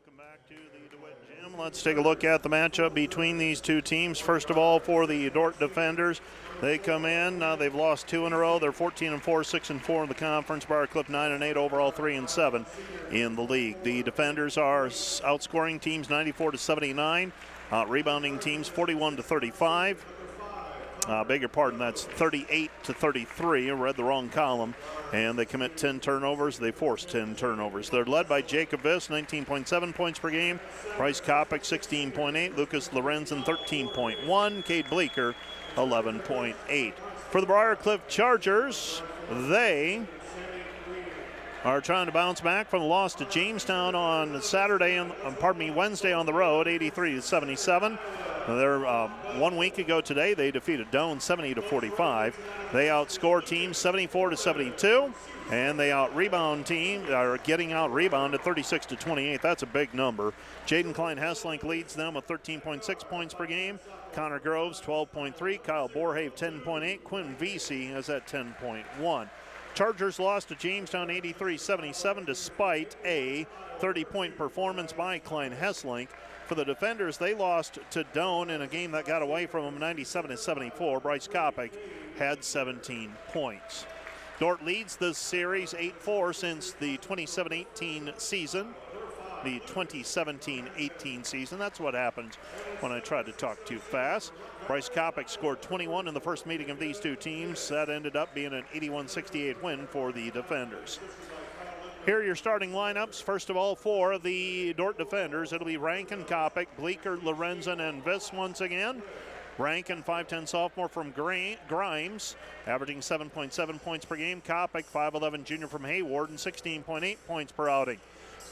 Welcome back to the DeWitt Gym. Let's take a look at the matchup between these two teams. First of all, for the Dordt defenders, they come in. They've lost 2 in a row. They're 14-4, 6-4 in the conference. Briar 9-8, overall 3-7 in the league. The defenders are outscoring teams 94-79, rebounding teams 41-35. Beg your pardon, that's 38-33. I read the wrong column. And they commit 10 turnovers. They force 10 turnovers. They're led by Jacob Viss, 19.7 points per game. Bryce Kopic, 16.8. Lucas Lorenzen, 13.1. Cade Bleeker, 11.8. For the Briar Chargers, they are trying to bounce back from the loss to Jamestown on Wednesday on the road, 83-77. They're 1 week ago today, they defeated Doane 70-45. They outscore teams 74-72, and they are getting out-rebounded 36-28. That's a big number. Jaden Klein-Hesslink leads them with 13.6 points per game. Connor Groves, 12.3. Kyle Borhave, 10.8. Quinn Vesey is at 10.1. Chargers lost to Jamestown 83-77 despite a 30-point performance by Klein-Hesslink. For the defenders, they lost to Doane in a game that got away from them 97-74. Bryce Kopic had 17 points. Dordt leads this series 8-4 since the 2017-18 season. The 2017-18 season. That's what happens when I try to talk too fast. Bryce Kopic scored 21 in the first meeting of these two teams. That ended up being an 81-68 win for the defenders. Here are your starting lineups. First of all, for the Dordt defenders, it'll be Rankin, Kopic, Bleeker, Lorenzen, and Viss once again. Rankin, 5'10 sophomore from Grimes, averaging 7.7 points per game. Kopic, 5'11 junior from Hayward, and 16.8 points per outing.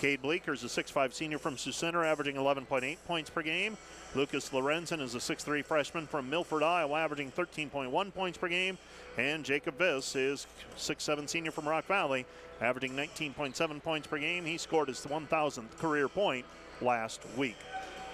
Cade Bleeker is a 6'5 senior from Sioux Center, averaging 11.8 points per game. Lucas Lorenzen is a 6'3 freshman from Milford, Iowa, averaging 13.1 points per game. And Jacob Viss is 6'7 senior from Rock Valley, averaging 19.7 points per game. He scored his 1,000th career point last week.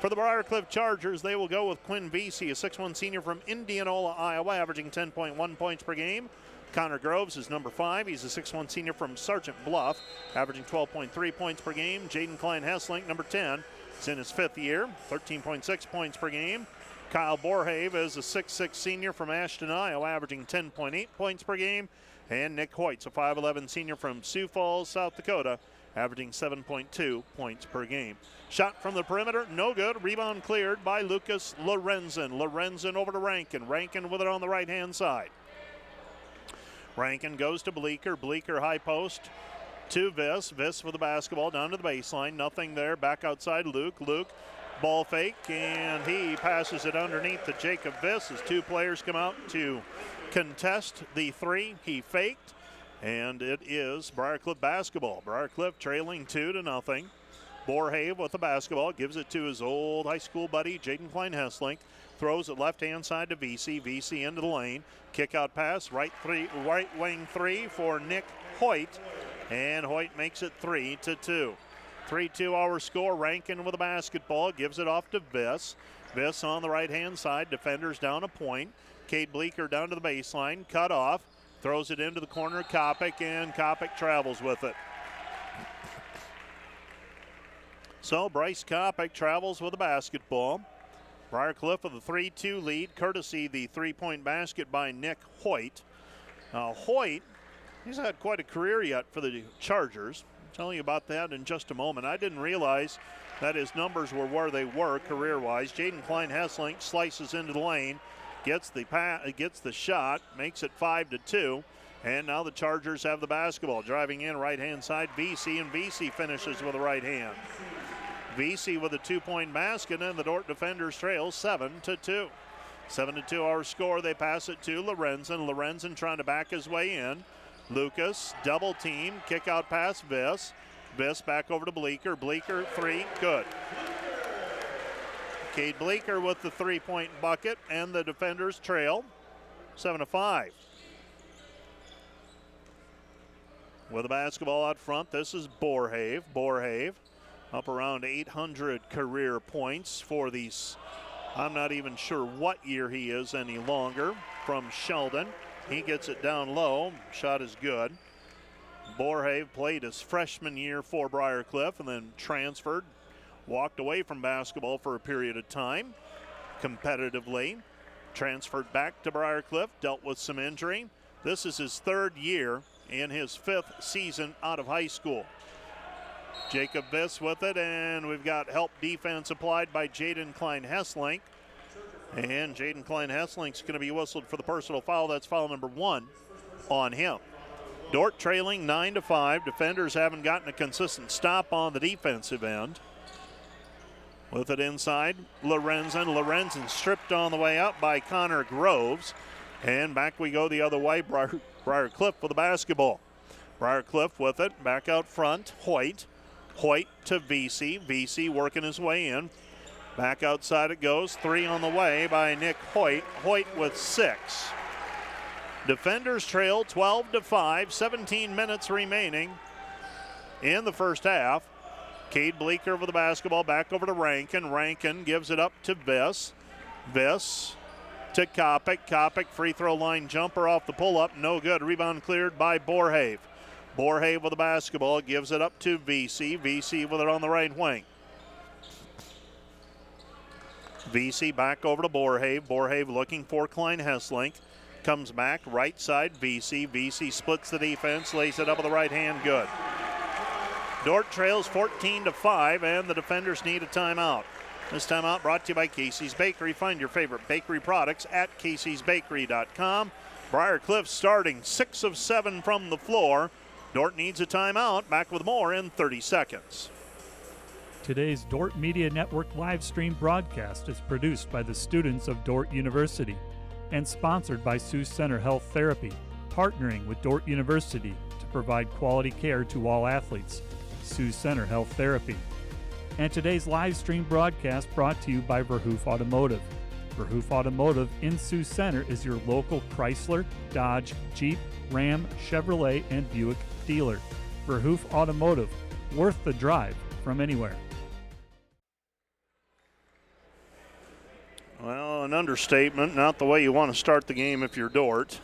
For the Briar Chargers, they will go with Quinn Vesey, a 6'1 senior from Indianola, Iowa, averaging 10.1 points per game. Connor Groves is number 5. He's a 6'1 senior from Sergeant Bluff, averaging 12.3 points per game. Jaden Klein-Hesslink, number 10, is in his 5th year, 13.6 points per game. Kyle Borhave is a 6'6 senior from Ashton, Iowa, averaging 10.8 points per game. And Nick Hoyt's a 5'11 senior from Sioux Falls, South Dakota, averaging 7.2 points per game. Shot from the perimeter, no good. Rebound cleared by Lucas Lorenzen. Lorenzen over to Rankin. Rankin with it on the right-hand side. Rankin goes to Bleeker. Bleeker high post to Viss. Viss with the basketball down to the baseline. Nothing there. Back outside Luke. Luke, ball fake, and he passes it underneath to Jacob Viss as two players come out to contest the three. He faked, and it is Briarcliff basketball. Briarcliff trailing 2-0. Borhave with the basketball, gives it to his old high school buddy, Jaden Klein-Hesslink. Throws it left-hand side to Vesey. Vesey into the lane. Kick out pass, right wing three for Nick Hoyt. And Hoyt makes it 3-2. 3-2 our score. Rankin with the basketball, gives it off to Viss. Viss on the right-hand side. Defenders down a point. Cade Bleeker down to the baseline. Cut off. Throws it into the corner. Kopic, and Kopic travels with it. So Bryce Kopic travels with the basketball. Briarcliff with a 3-2 lead, courtesy the three-point basket by Nick Hoyt. Hoyt, he's had quite a career yet for the Chargers. I'll tell you about that in just a moment. I didn't realize that his numbers were where they were career-wise. Jaden Klein-Hesslink slices into the lane, gets the shot, makes it 5-2. And now the Chargers have the basketball. Driving in right-hand side, Vesey, and Vesey finishes with the right hand. Vesey with a 2-point basket, and the Dordt defenders trail 7-2. 7-2 our score. They pass it to Lorenzen. Lorenzen trying to back his way in. Lucas, double team, kick out pass, Viss. Viss back over to Bleeker. Bleeker, 3, good. Cade Bleeker with the 3-point bucket, and the defenders trail 7-5. With the basketball out front, this is Borhave. Borhave up around 800 career points for these. I'm not even sure what year he is any longer. From Sheldon. He gets it down low. Shot is good. Borhave played his freshman year for Briarcliff and then transferred walked away from basketball for a period of time competitively, transferred back to Briar Cliff, dealt with some injury. This is his 3rd year in his 5th season out of high school. Jacob Viss with it, and we've got help defense applied by Jaden Klein-Hesslink. And Jaden Klein-Hesslink's going to be whistled for the personal foul. That's foul number 1 on him. Dordt trailing 9-5. Defenders haven't gotten a consistent stop on the defensive end. With it inside, Lorenzen. Lorenzen stripped on the way up by Connor Groves. And back we go the other way, Briar Cliff for the basketball. Briar Cliff with it, back out front, Hoyt. Hoyt to VC. VC working his way in. Back outside it goes. 3 on the way by Nick Hoyt. Hoyt with 6. Defenders trail 12-5, 17 minutes remaining in the first half. Cade Bleeker with the basketball, back over to Rankin. Rankin gives it up to Viss. Viss to Kopic. Kopic, free throw line jumper off the pull-up, no good. Rebound cleared by Borhave. Borhave with the basketball, gives it up to VC. VC with it on the right wing. VC back over to Borhave. Borhave looking for Klein-Hesslink. Comes back, right side, VC. VC splits the defense, lays it up with the right hand, good. Dordt trails 14-5, and the defenders need a timeout. This timeout brought to you by Casey's Bakery. Find your favorite bakery products at caseysbakery.com. Briar Cliff starting 6 of 7 from the floor. Dordt needs a timeout. Back with more in 30 seconds. Today's Dordt Media Network live stream broadcast is produced by the students of Dordt University and sponsored by Sioux Center Health Therapy, partnering with Dordt University to provide quality care to all athletes. Sioux Center Health Therapy. And today's live stream broadcast brought to you by Verhoof Automotive. Verhoof Automotive in Sioux Center is your local Chrysler, Dodge, Jeep, Ram, Chevrolet, and Buick dealer. Verhoof Automotive, worth the drive from anywhere. Well, an understatement, not the way you want to start the game if you're Dordt.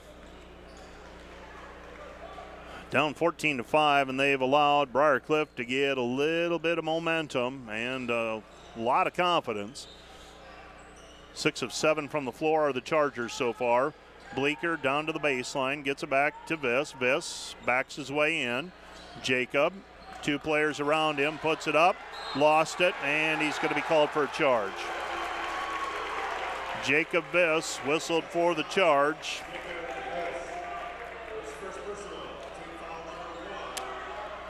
Down 14-5, and they've allowed Briar Cliff to get a little bit of momentum and a lot of confidence. 6 of 7 from the floor are the Chargers so far. Bleeker down to the baseline, gets it back to Viss. Viss backs his way in. Jacob, 2 players around him, puts it up, lost it, and he's going to be called for a charge. Jacob Viss whistled for the charge.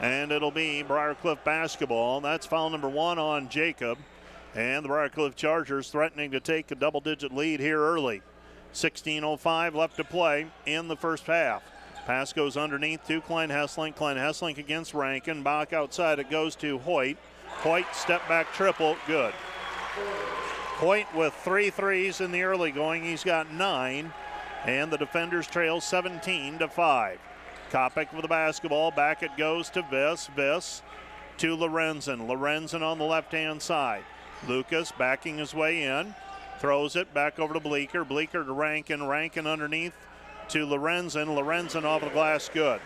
And it'll be Briar Cliff basketball. That's foul number 1 on Jacob. And the Briar Cliff Chargers threatening to take a double-digit lead here early. 16:05 left to play in the first half. Pass goes underneath to Klein-Hesslink. Klein-Hesslink against Rankin. Back outside it goes to Hoyt. Hoyt step back triple, good. Hoyt with 3 threes in the early going. He's got 9. And the defenders trail 17-5. Kopic with the basketball. Back it goes to Viss. Viss to Lorenzen. Lorenzen on the left-hand side. Lucas backing his way in. Throws it back over to Bleeker. Bleeker to Rankin. Rankin underneath to Lorenzen. Lorenzen off the glass, good.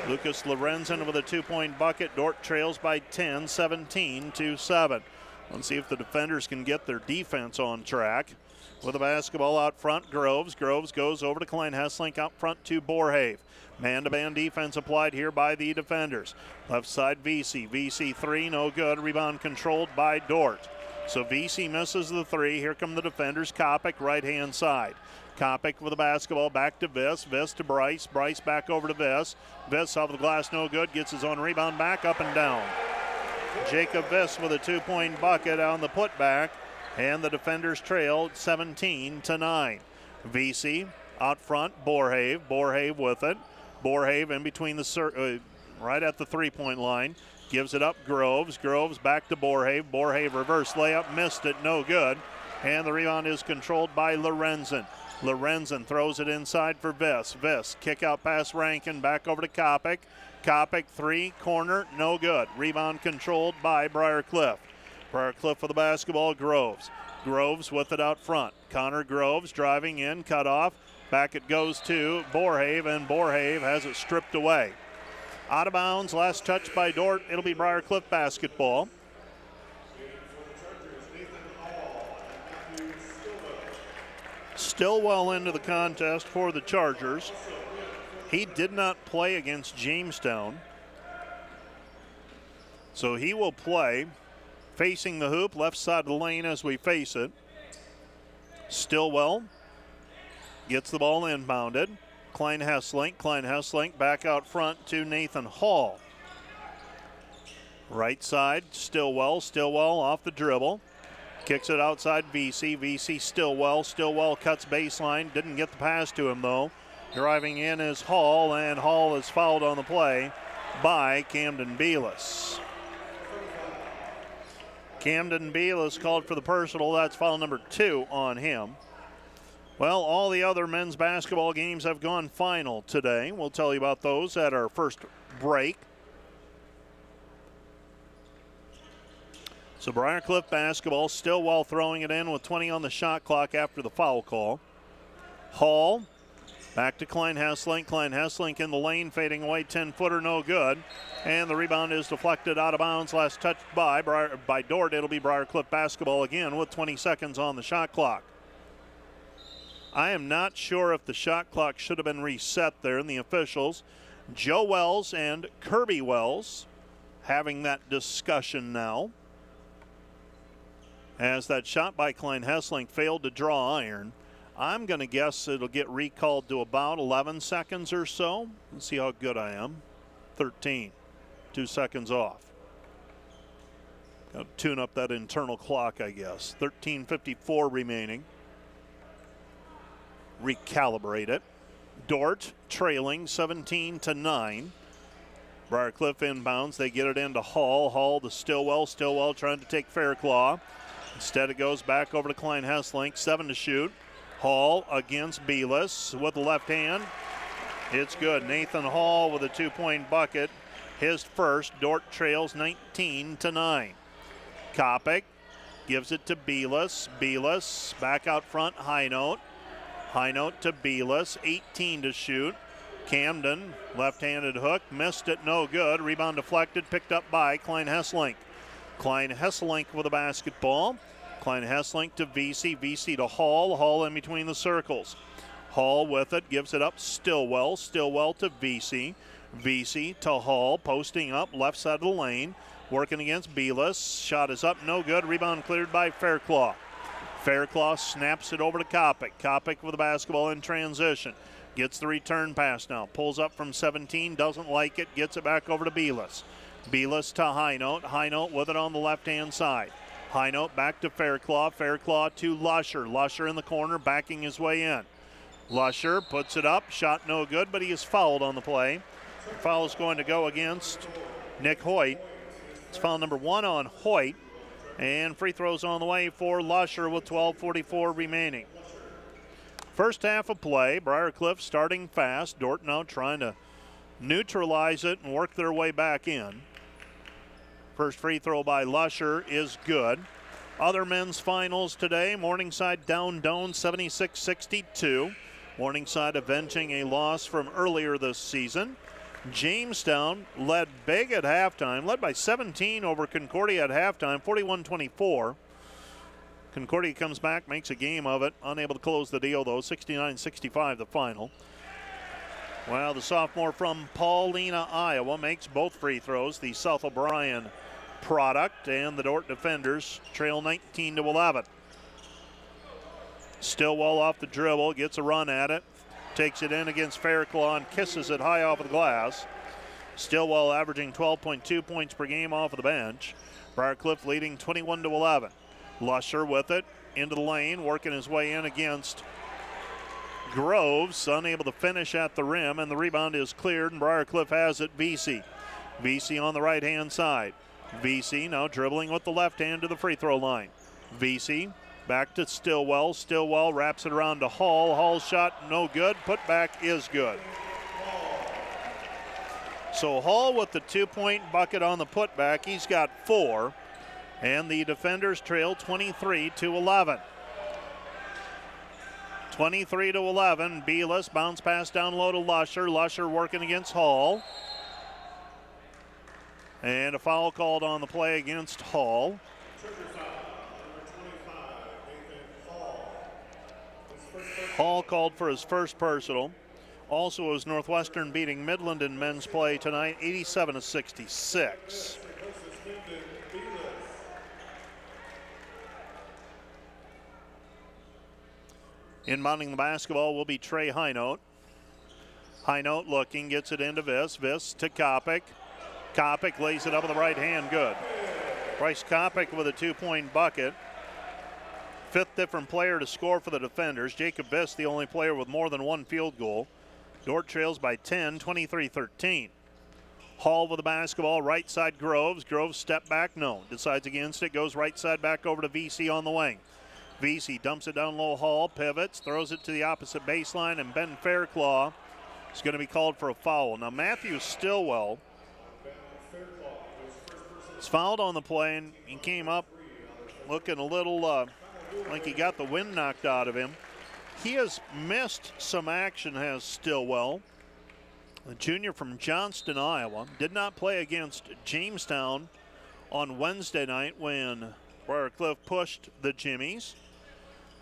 Lucas Lorenzen with a 2-point bucket. Dordt trails by 10, 17-7. Let's see if the defenders can get their defense on track. With the basketball out front, Groves. Groves goes over to Klein-Hesslink out front to Borhave. Man-to-man defense applied here by the defenders. Left side, VC. VC 3, no good. Rebound controlled by Dordt. So VC misses the 3. Here come the defenders. Kopic, right-hand side. Kopic with the basketball back to Viss. Viss to Bryce. Bryce back over to Viss. Viss off the glass, no good. Gets his own rebound back, up and down. Jacob Viss with a 2-point bucket on the putback. And the defenders trailed 17-9. VC out front, Borhave. Borhave with it. Borhave in between the right at the 3-point line. Gives it up, Groves. Groves back to Borhave. Borhave reverse layup, missed it, no good. And the rebound is controlled by Lorenzen. Lorenzen throws it inside for Viss. Viss, kick out pass Rankin, back over to Kopic. Kopic 3, corner, no good. Rebound controlled by Briar Cliff. Briar Cliff for the basketball, Groves. Groves with it out front. Connor Groves driving in, cut off. Back it goes to Borhave, and Borhave has it stripped away. Out of bounds, last touch by Dordt. It'll be Briar Cliff basketball. Stillwell into the contest for the Chargers. He did not play against Jamestown, so he will play facing the hoop, left side of the lane as we face it. Stillwell gets the ball inbounded. Klein Hesselink back out front to Nathan Hall. Right side, Stillwell off the dribble. Kicks it outside VC, Stillwell cuts baseline, didn't get the pass to him though. Driving in is Hall, and Hall is fouled on the play by Camden Beelis. Camden Beelis called for the personal. That's foul number 2 on him. Well, all the other men's basketball games have gone final today. We'll tell you about those at our first break. So Briar Cliff basketball, Stillwell throwing it in with 20 on the shot clock after the foul call. Hall back to Klein Hesselink in the lane, fading away, 10-footer, no good. And the rebound is deflected out of bounds. Last touched by Dordt. It'll be Briar Cliff basketball again with 20 seconds on the shot clock. I am not sure if the shot clock should have been reset there, and the officials, Joe Wells and Kirby Wells, having that discussion now. As that shot by Klein Hesselink failed to draw iron. I'm going to guess it'll get recalled to about 11 seconds or so. Let's see how good I am. 13. 2 seconds off. Got to tune up that internal clock, I guess. 13:54 remaining. Recalibrate it. Dordt trailing 17-9. Briar Cliff inbounds. They get it into Hall. Hall to Stillwell. Stillwell trying to take Fairclaw. Instead, it goes back over to Klein Hesselink. 7 to shoot. Hall against Beelis with the left hand. It's good. Nathan Hall with a 2-point bucket. His first. Dordt trails 19-9. Kopic gives it to Beelis. Beelis back out front. High note to Beelis. 18 to shoot. Camden, left-handed hook. Missed it. No good. Rebound deflected. Picked up by Klein Hesselink. Klein Hesselink with a basketball. Klein Hesselink to VC to Hall. Hall in between the circles. Hall with it, gives it up. Stillwell to VC to Hall, posting up left side of the lane, working against Beelis. Shot is up, no good. Rebound cleared by Fairclaw. Fairclaw snaps it over to Kopic. Kopic with the basketball in transition. Gets the return pass now. Pulls up from 17, doesn't like it, gets it back over to Beelis. Beelis to High Note with it on the left-hand side. High Note back to Fairclaw. Fairclaw to Lusher. Lusher in the corner, backing his way in. Lusher puts it up. Shot no good, but he is fouled on the play. The foul is going to go against Nick Hoyt. It's foul number 1 on Hoyt. And free throws on the way for Lusher with 12:44 remaining. First half of play. Briar Cliff starting fast. Dordt now trying to neutralize it and work their way back in. First free throw by Lusher is good. Other men's finals today. Morningside down Doane 76-62. Morningside avenging a loss from earlier this season. Jamestown led big at halftime, led by 17 over Concordia at halftime, 41-24. Concordia comes back, makes a game of it. Unable to close the deal, though. 69-65 the final. Well, the sophomore from Paulina, Iowa, makes both free throws. The South O'Brien product, and the Dordt defenders trail 19-11. Stillwell off the dribble, gets a run at it, takes it in against Fairclaw and kisses it high off of the glass. Stillwell averaging 12.2 points per game off of the bench. Briar Cliff leading 21-11. Lusher with it into the lane, working his way in against Groves, unable to finish at the rim, and the rebound is cleared, and Briar Cliff has it. VC on the right-hand side. VC now dribbling with the left hand to the free throw line. VC back to Stillwell. Stillwell wraps it around to Hall. Hall's shot no good. Putback is good. So Hall with the 2-point bucket on the putback. He's got 4. And the defenders trail 23-11. 23-11. Beelis bounce pass down low to Lusher. Lusher working against Hall. And a foul called on the play against Hall. Hall called for his first personal. Also was Northwestern beating Midland in men's play tonight, 87-66. Inbounding the basketball will be Trey Highnote. Highnote looking, gets it into Viss. Viss to Kopic. Kopic lays it up with the right hand, good. Bryce Kopic with a 2-point bucket. Fifth different player to score for the defenders. Jacob Viss, the only player with more than one field goal. Dordt trails by 10, 23-13. Hall with the basketball, right side Groves. Groves step back, no. Decides against it, goes right side back over to VC on the wing. VC dumps it down low. Hall pivots, throws it to the opposite baseline, and Ben Fairclaw is going to be called for a foul. Now Matthew Stillwell is fouled on the play, and he came up looking a little like he got the wind knocked out of him. He has missed some action, has Stillwell. The junior from Johnston, Iowa. Did not play against Jamestown on Wednesday night when Briar pushed the Jimmies.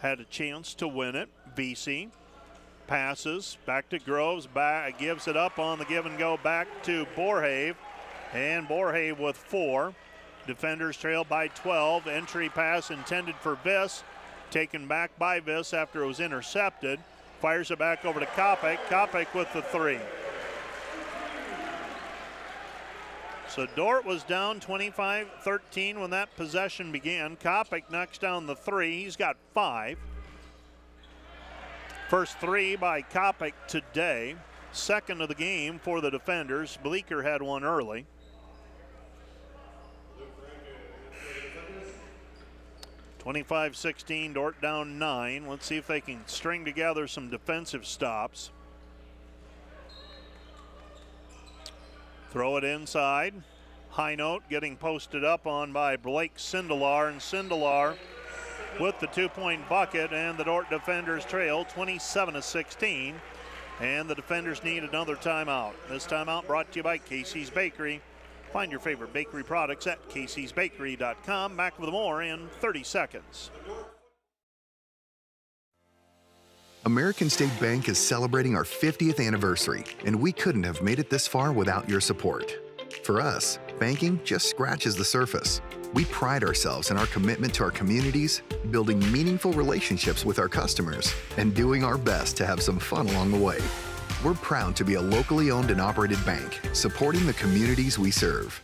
Had a chance to win it. VC passes back to Groves, gives it up on the give and go back to Borhave, and Borhave with 4. Defenders trail by 12. Entry pass intended for Viss, taken back by Viss after it was intercepted. Fires it back over to Kopic. Kopic with the 3. So Dordt was down 25-13 when that possession began. Kopic knocks down the 3. He's got 5. First 3 by Kopic today. Second of the game for the defenders. Bleeker had one early. (25-16), Dordt down 9. Let's see if they can string together some defensive stops. Throw it inside. Highnote getting posted up on by Blake Sindelar, and Sindelar with the 2-point bucket, and the Dordt defenders trail 27-16, and the defenders need another timeout. This timeout brought to you by Casey's Bakery. Find your favorite bakery products at caseysbakery.com. Back with more in 30 seconds. American State Bank is celebrating our 50th anniversary, and we couldn't have made it this far without your support. For us, banking just scratches the surface. We pride ourselves in our commitment to our communities, building meaningful relationships with our customers, and doing our best to have some fun along the way. We're proud to be a locally owned and operated bank, supporting the communities we serve.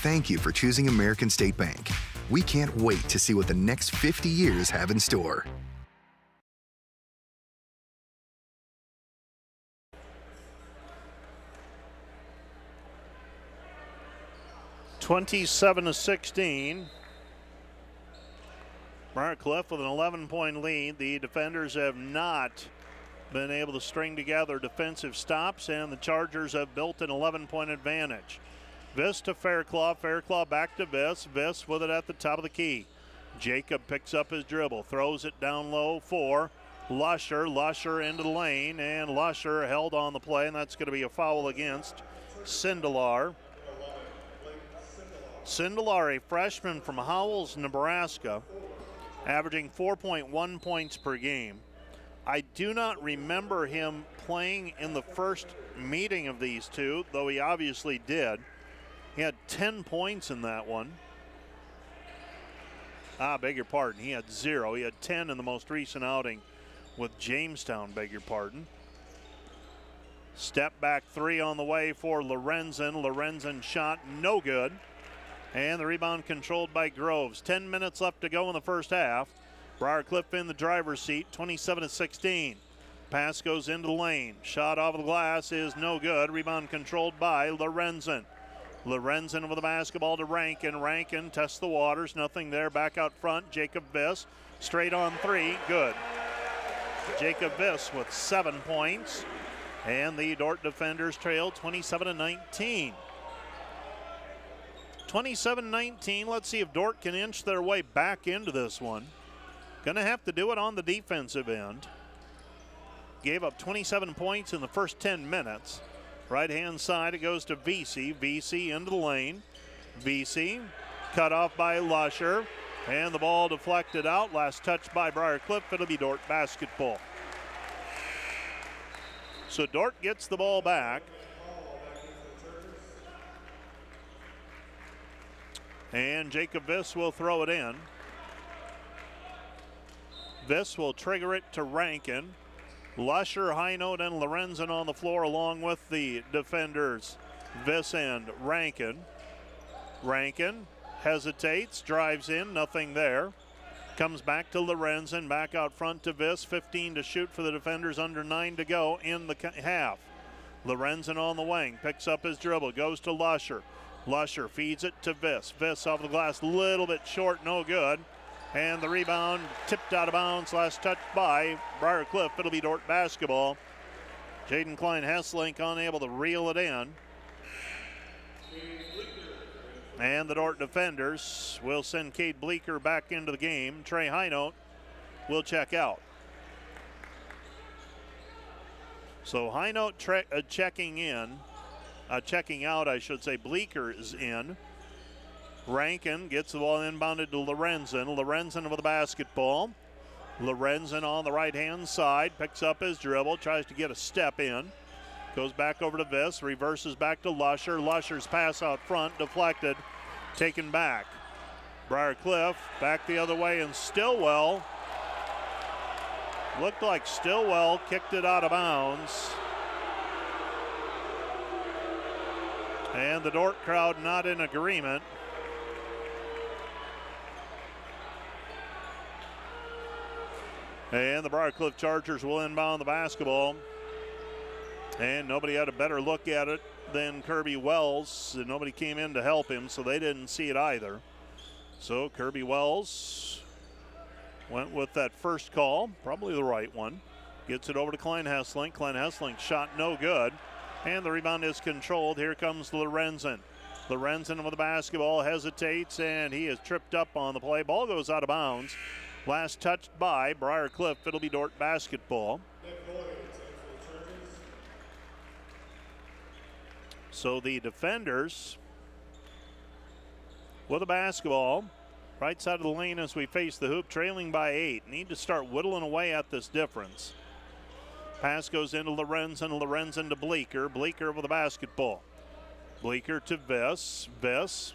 Thank you for choosing American State Bank. We can't wait to see what the next 50 years have in store. (27-16). Briar with an 11-point lead. The defenders have not been able to string together defensive stops, and the Chargers have built an 11-point advantage. Viss to Fairclaw. Fairclaw back to Viss. Viss with it at the top of the key. Jacob picks up his dribble, throws it down low for Lusher. Lusher into the lane, and Lusher held on the play, and that's going to be a foul against Sindelar. Sindelar, a freshman from Howells, Nebraska, averaging 4.1 points per game. I do not remember him playing in the first meeting of these two, though he obviously did. He had 10 points in that one. Beg your pardon, he had 0. He had 10 in the most recent outing with Jamestown, beg your pardon. Step back 3 on the way for Lorenzen. Lorenzen shot no good. And the rebound controlled by Groves. 10 minutes left to go in the first half. Briar in the driver's seat, 27-16. Pass goes into the lane. Shot off of the glass is no good. Rebound controlled by Lorenzen. Lorenzen with the basketball to Rankin. Rankin tests the waters. Nothing there. Back out front. Jacob Viss. Straight on 3. Good. Jacob Viss with 7 points. And the Dordt defenders trail 27-19. 27-19. Let's see if Dordt can inch their way back into this one. Going to have to do it on the defensive end. Gave up 27 points in the first 10 minutes. Right-hand side, it goes to VC. VC into the lane. VC cut off by Lusher. And the ball deflected out. Last touch by Briar. It'll be Dordt basketball. So Dordt gets the ball back. And Jacob Viss will throw it in. Viss will trigger it to Rankin. Lusher, Highnote, and Lorenzen on the floor along with the defenders, Viss and Rankin. Rankin hesitates, drives in, nothing there. Comes back to Lorenzen, back out front to Viss. 15 to shoot for the defenders, under 9 to go in the half. Lorenzen on the wing, picks up his dribble, goes to Lusher. Lusher feeds it to Viss. Viss off the glass, little bit short, no good. And the rebound tipped out of bounds, last touched by Briar Cliff. It'll be Dordt basketball. Jaden Klein-Hesselink unable to reel it in. And the Dordt defenders will send Cade Bleeker back into the game. Trey Highnote will check out. So Highnote checking out, I should say. Bleeker is in. Rankin gets the ball inbounded to Lorenzen. Lorenzen with the basketball. Lorenzen on the right-hand side, picks up his dribble, tries to get a step in. Goes back over to Viss, reverses back to Lusher. Lusher's pass out front, deflected, taken back. Briar Cliff back the other way, and Stillwell, looked like Stillwell kicked it out of bounds. And the Dordt crowd not in agreement. And the Briar Cliff Chargers will inbound the basketball. And nobody had a better look at it than Kirby Wells. And nobody came in to help him, so they didn't see it either. So Kirby Wells went with that first call, probably the right one. Gets it over to Klein-Hesselink. Klein-Hesselink shot no good. And the rebound is controlled. Here comes Lorenzen. Lorenzen with the basketball, hesitates, and he is tripped up on the play. Ball goes out of bounds. Last touched by Briar Cliff. It'll be Dordt basketball. So the defenders with the basketball, right side of the lane as we face the hoop, trailing by 8. Need to start whittling away at this difference. Pass goes into Lorenzen. Lorenzen to Bleeker. Bleeker with the basketball. Bleeker to Viss. Viss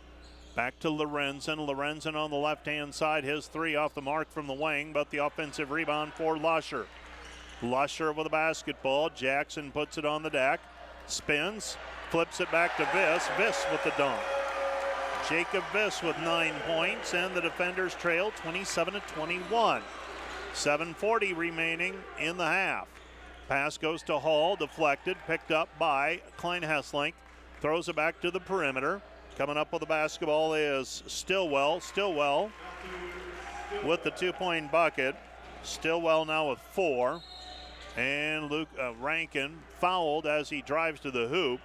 back to Lorenzen. Lorenzen on the left-hand side. His three off the mark from the wing, but the offensive rebound for Lusher. Lusher with the basketball. Jackson puts it on the deck. Spins. Flips it back to Viss. Viss with the dunk. Jacob Viss with 9 points, and the defenders trail 27-21. 7:40 remaining in the half. Pass goes to Hall, deflected, picked up by Klein-Hesselink. Throws it back to the perimeter. Coming up with the basketball is Stillwell. Stillwell with the 2-point bucket. Stillwell now with 4. And Luke Rankin fouled as he drives to the hoop.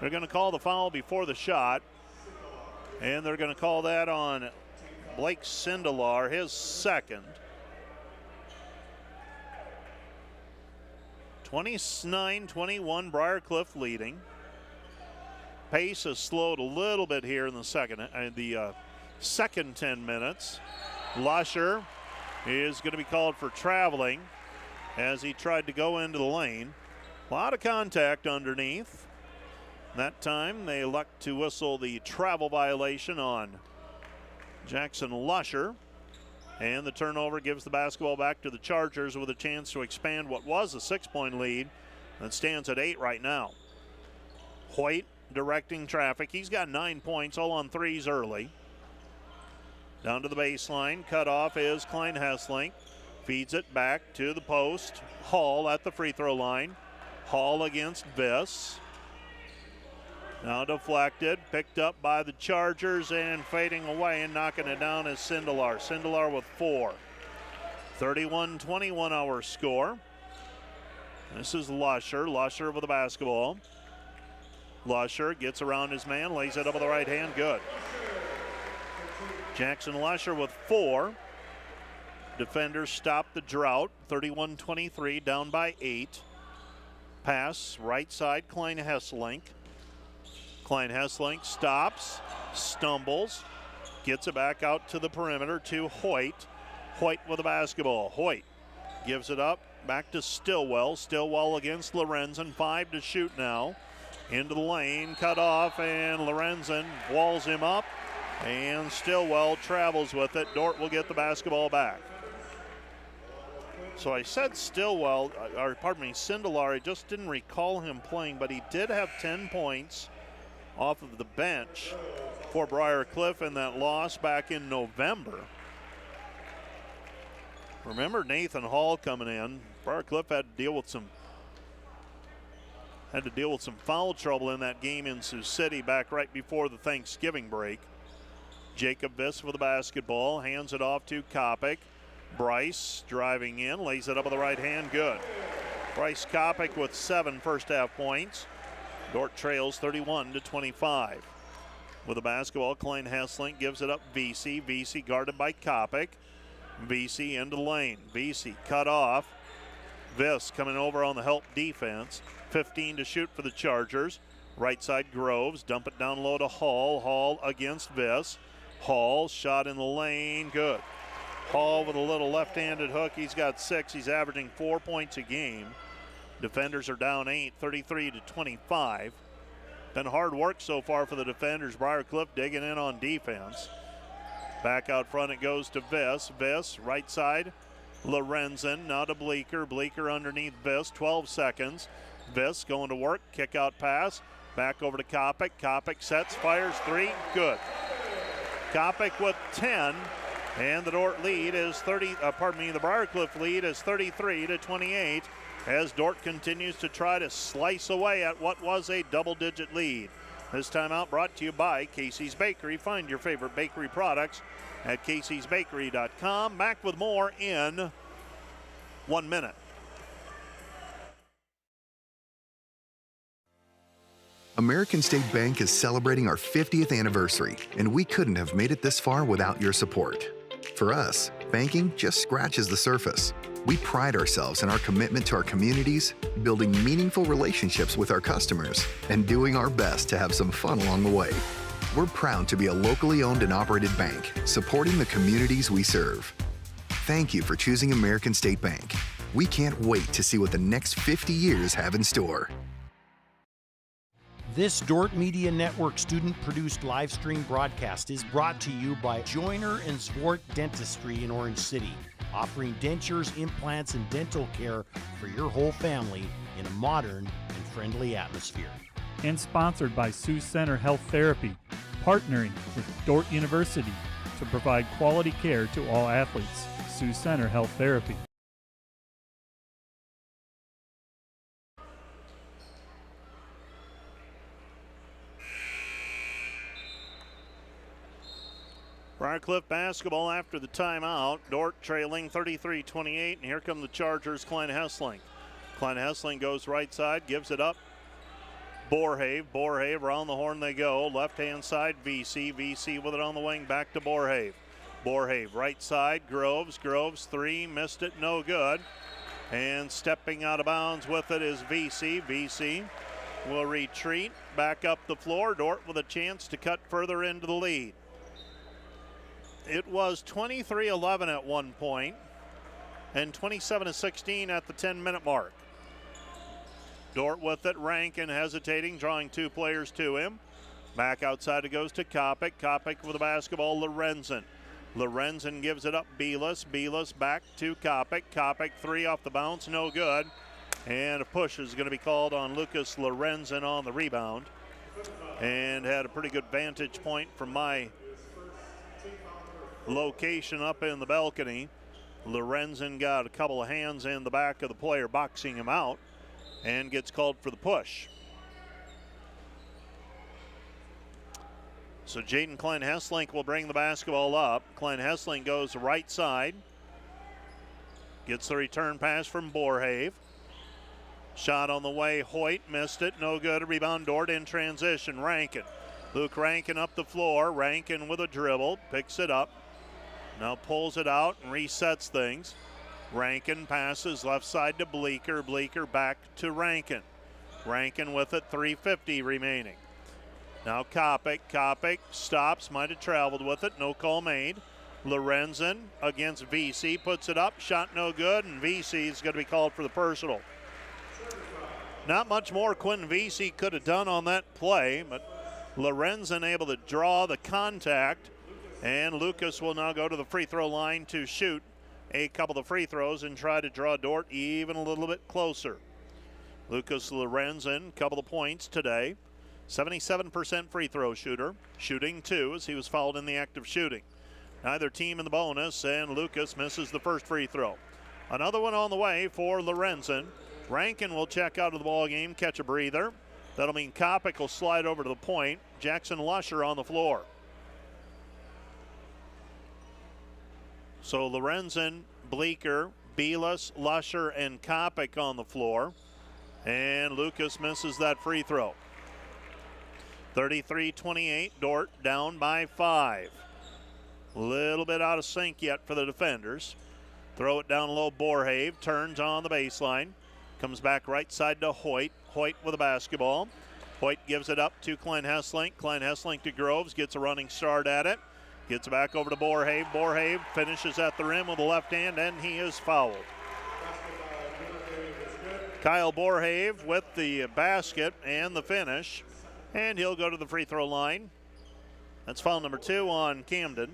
They're going to call the foul before the shot. And they're going to call that on Blake Sindelar, his second. 29-21, Briar Cliff leading. Pace has slowed a little bit here in the second 10 minutes. Lusher is going to be called for traveling as he tried to go into the lane. A lot of contact underneath. That time they elect to whistle the travel violation on Jackson Lusher. And the turnover gives the basketball back to the Chargers with a chance to expand what was a 6-point lead that stands at 8 right now. Hoyt directing traffic. He's got 9 points, all on threes early. Down to the baseline. Cut off is Klein-Hesselink. Feeds it back to the post. Hall at the free throw line. Hall against Viss. Now deflected, picked up by the Chargers, and fading away and knocking it down is Sindelar. Sindelar with 4. 31-21 our score. This is Lusher. Lusher with the basketball. Lusher gets around his man, lays it up with the right hand, good. Jackson Lusher with 4. Defenders stop the drought. 31-23, down by 8. Pass, right side, Klein-Hesselink. Klein-Hesselink stops, stumbles, gets it back out to the perimeter to Hoyt. Hoyt with the basketball. Hoyt gives it up back to Stillwell. Stillwell against Lorenzen. 5 to shoot now. Into the lane, cut off, and Lorenzen walls him up. And Stillwell travels with it. Dordt will get the basketball back. So I said Stillwell, or pardon me, Sindelar. I just didn't recall him playing, but he did have 10 points off of the bench for Briar Cliff in that loss back in November. Remember Nathan Hall coming in. Briar Cliff had to deal with some foul trouble in that game in Sioux City back right before the Thanksgiving break. Jacob Viss with the basketball, hands it off to Kopic. Bryce driving in, lays it up with the right hand, good. Bryce Kopic with 7 first half points. Dordt trails 31-25. With the basketball, Klein Hessling gives it up VC. VC guarded by Kopic. VC into the lane. VC cut off. Viss coming over on the help defense. 15 to shoot for the Chargers. Right side Groves, dump it down low to Hall. Hall against Viss. Hall shot in the lane, good. Hall with a little left-handed hook. He's got 6. He's averaging 4 points a game. Defenders are down 8, 33-25. Been hard work so far for the defenders. Briar Cliff digging in on defense. Back out front it goes to Viss. Viss, right side, Lorenzen. Now to Bleeker. Bleeker underneath Viss, 12 seconds. Viss going to work, kick out pass. Back over to Kopic. Kopic sets, fires 3, good. Kopic with 10, and the Dordt lead is the Briar Cliff lead is 33-28 as Dordt continues to try to slice away at what was a double-digit lead. This timeout brought to you by Casey's Bakery. Find your favorite bakery products at caseysbakery.com. Back with more in 1 minute. American State Bank is celebrating our 50th anniversary, and we couldn't have made it this far without your support. For us, banking just scratches the surface. We pride ourselves in our commitment to our communities, building meaningful relationships with our customers, and doing our best to have some fun along the way. We're proud to be a locally owned and operated bank, supporting the communities we serve. Thank you for choosing American State Bank. We can't wait to see what the next 50 years have in store. This Dordt Media Network student-produced live stream broadcast is brought to you by Joyner & Zwart Dentistry in Orange City, offering dentures, implants, and dental care for your whole family in a modern and friendly atmosphere. And sponsored by Sioux Center Health Therapy, partnering with Dordt University to provide quality care to all athletes. Sioux Center Health Therapy. Briar Cliff basketball after the timeout. Dordt trailing 33-28, and here come the Chargers, Klein Hessling. Klein Hessling goes right side, gives it up. Borhave around the horn they go. Left-hand side, VC with it on the wing, back to Borhave. Right side, Groves 3, missed it, no good. And stepping out of bounds with it is VC will retreat, back up the floor. Dordt with a chance to cut further into the lead. It was 23-11 at one point and 27-16 at the 10-minute mark. Dordt with it, Rankin hesitating, drawing 2 players to him. Back outside it goes to Kopic. Kopic with the basketball, Lorenzen gives it up, Belis back to Kopic. Kopic 3 off the bounce, no good. And a push is going to be called on Lucas Lorenzen on the rebound. And had a pretty good vantage point from my location up in the balcony. Lorenzen got a couple of hands in the back of the player boxing him out and gets called for the push. So Jaden Klein Hessling will bring the basketball up. Klein Hessling goes right side. Gets the return pass from Borhave. Shot on the way, Hoyt missed it, no good. Rebound Dordt in transition, Rankin. Luke Rankin up the floor. Rankin with a dribble, picks it up. Now pulls it out and resets things. Rankin passes left side to Bleeker. Bleeker back to Rankin. Rankin with it, 3:50 remaining. Now Kopic stops, might have traveled with it, no call made. Lorenzen against VC, puts it up, shot no good, and VC is going to be called for the personal. Not much more Quinn VC could have done on that play, but Lorenzen able to draw the contact, and Lucas will now go to the free throw line to shoot a couple of free throws and try to draw Dordt even a little bit closer. Lucas Lorenzen, couple of points today. 77% free throw shooter, shooting 2 as he was fouled in the act of shooting. Neither team in the bonus, and Lucas misses the first free throw. Another one on the way for Lorenzen. Rankin will check out of the ball game, catch a breather. That'll mean Kopic will slide over to the point. Jackson Lusher on the floor. So Lorenzen, Bleeker, Belis, Lusher, and Kopic on the floor. And Lucas misses that free throw. 33-28, Dordt down by 5. A little bit out of sync yet for the defenders. Throw it down low, Borhave turns on the baseline. Comes back right side to Hoyt. Hoyt with a basketball. Hoyt gives it up to Klein Hesslink. Klein Hesslink to Groves, gets a running start at it. Gets it back over to Borhave. Borhave finishes at the rim with the left hand, and he is fouled. Kyle Borhave with the basket and the finish, and he'll go to the free throw line. That's foul number 2 on Camden.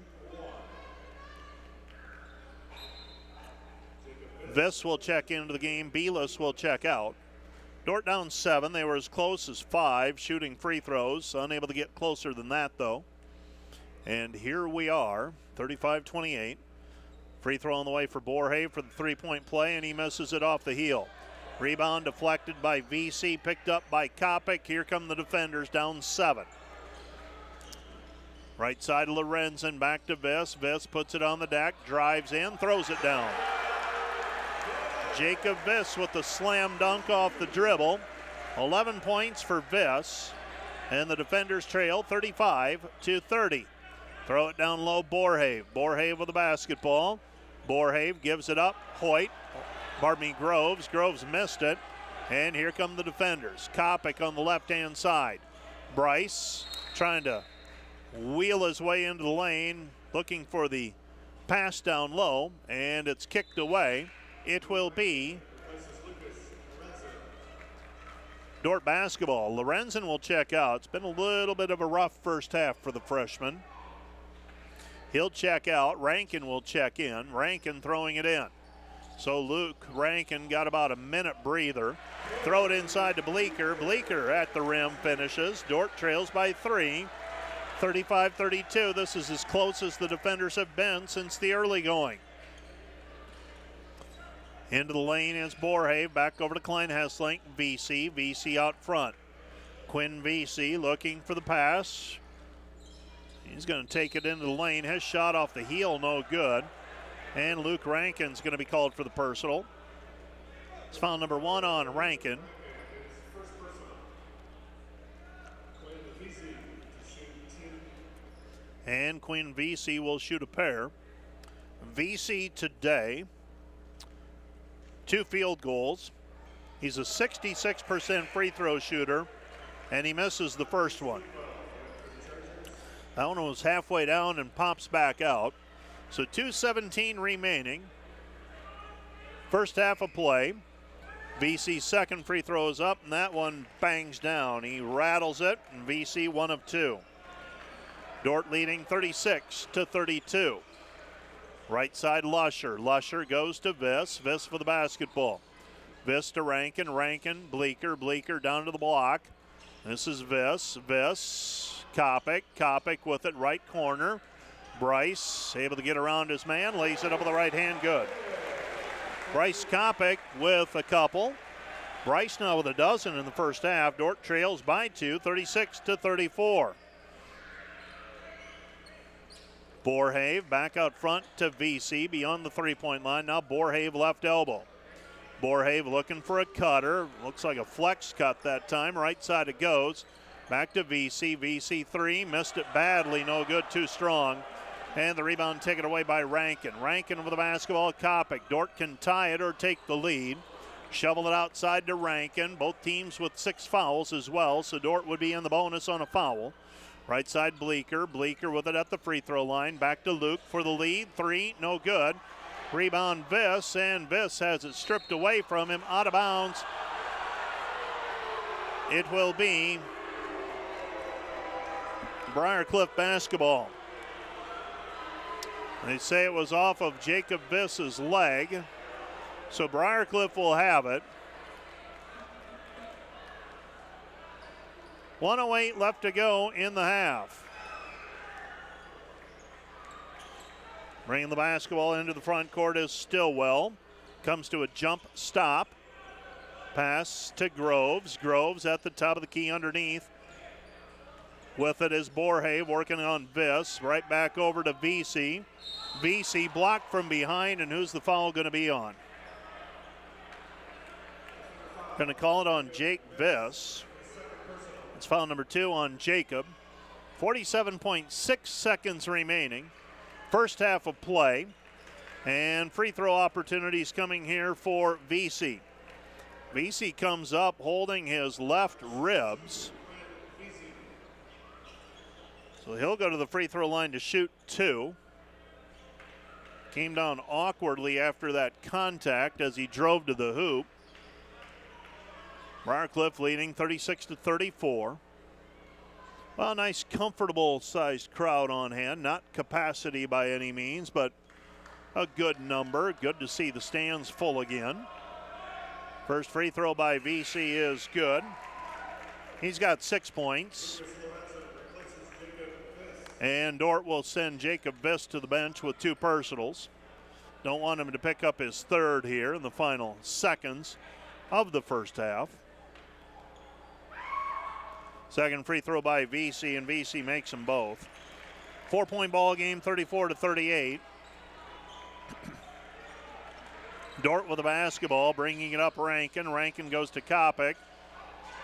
Viss will check into the game. Belis will check out. Dordt down 7. They were as close as 5 shooting free throws. Unable to get closer than that, though. And here we are, 35-28. Free throw on the way for Borhave for the three-point play, and he misses it off the heel. Rebound deflected by VC, picked up by Kopic. Here come the defenders, down 7. Right side of Lorenzen, back to Viss. Viss puts it on the deck, drives in, throws it down. Jacob Viss with the slam dunk off the dribble. 11 points for Viss, and the defenders trail 35-30. Throw it down low, Borhave. Borhave with the basketball. Borhave gives it up, Groves. Groves missed it, and here come the defenders. Kopic on the left-hand side. Bryce trying to wheel his way into the lane, looking for the pass down low, and it's kicked away. It will be Dordt basketball. Lorenzen will check out. It's been a little bit of a rough first half for the freshman. He'll check out. Rankin will check in. Rankin throwing it in. So Luke Rankin got about a minute breather. Throw it inside to Bleeker. Bleeker at the rim finishes. Dordt trails by 3. 35-32. This is as close as the defenders have been since the early going. Into the lane is Borhave. Back over to Klein Hesslink. VC out front. Quinn VC looking for the pass. He's going to take it into the lane. His shot off the heel, no good. And Luke Rankin's going to be called for the personal. It's foul number 1 on Rankin. And Quinn VC will shoot a pair. VC today, 2 field goals. He's a 66% free throw shooter, and he misses the first one. That one was halfway down and pops back out. So 2:17 remaining. First half of play. VC's second free throw is up, and that one bangs down. He rattles it, and VC 1 of 2. Dordt leading 36-32. Right side Lusher. Lusher goes to Viss. Viss for the basketball. Viss to Rankin. Rankin, Bleeker. Bleeker down to the block. This is Viss. Viss, Kopic. Kopic with it right corner. Bryce able to get around his man. Lays it up with the right hand. Good. Bryce Kopic with a couple. Bryce now with a dozen in the first half. Dordt trails by 2, 36-34. Borhave back out front to VC beyond the three-point line. Now Borhave left elbow. Borhave looking for a cutter. Looks like a flex cut that time. Right side it goes. Back to VC. VC 3. Missed it badly. No good. Too strong. And the rebound taken away by Rankin. Rankin with the basketball. Kopic. Dordt can tie it or take the lead. Shovel it outside to Rankin. Both teams with 6 fouls as well. So Dordt would be in the bonus on a foul. Right side Bleeker. Bleeker with it at the free throw line. Back to Luke for the lead. 3, no good. Rebound Viss, and Viss has it stripped away from him, out of bounds. It will be Briar Cliff basketball. They say it was off of Jacob Viss's leg, so Briar Cliff will have it. 1:08 left to go in the half. Bringing the basketball into the front court is Stillwell. Comes to a jump stop. Pass to Groves. Groves at the top of the key underneath. With it is Borhave working on Viss. Right back over to VC. VC blocked from behind, and who's the foul going to be on? Going to call it on Jake Viss. It's foul number 2 on Jacob. 47.6 seconds remaining. First half of play, and free throw opportunities coming here for VC. VC comes up holding his left ribs. So he'll go to the free throw line to shoot 2. Came down awkwardly after that contact as he drove to the hoop. Briar Cliff leading 36-34. Well, nice, comfortable-sized crowd on hand. Not capacity by any means, but a good number. Good to see the stands full again. First free throw by VC is good. He's got 6 points. And Dordt will send Jacob Viss to the bench with 2 personals. Don't want him to pick up his 3rd here in the final seconds of the first half. Second free throw by VC, and VC makes them both. 4-point ball game, 34-38. Dordt with the basketball, bringing it up Rankin. Rankin goes to Kopic.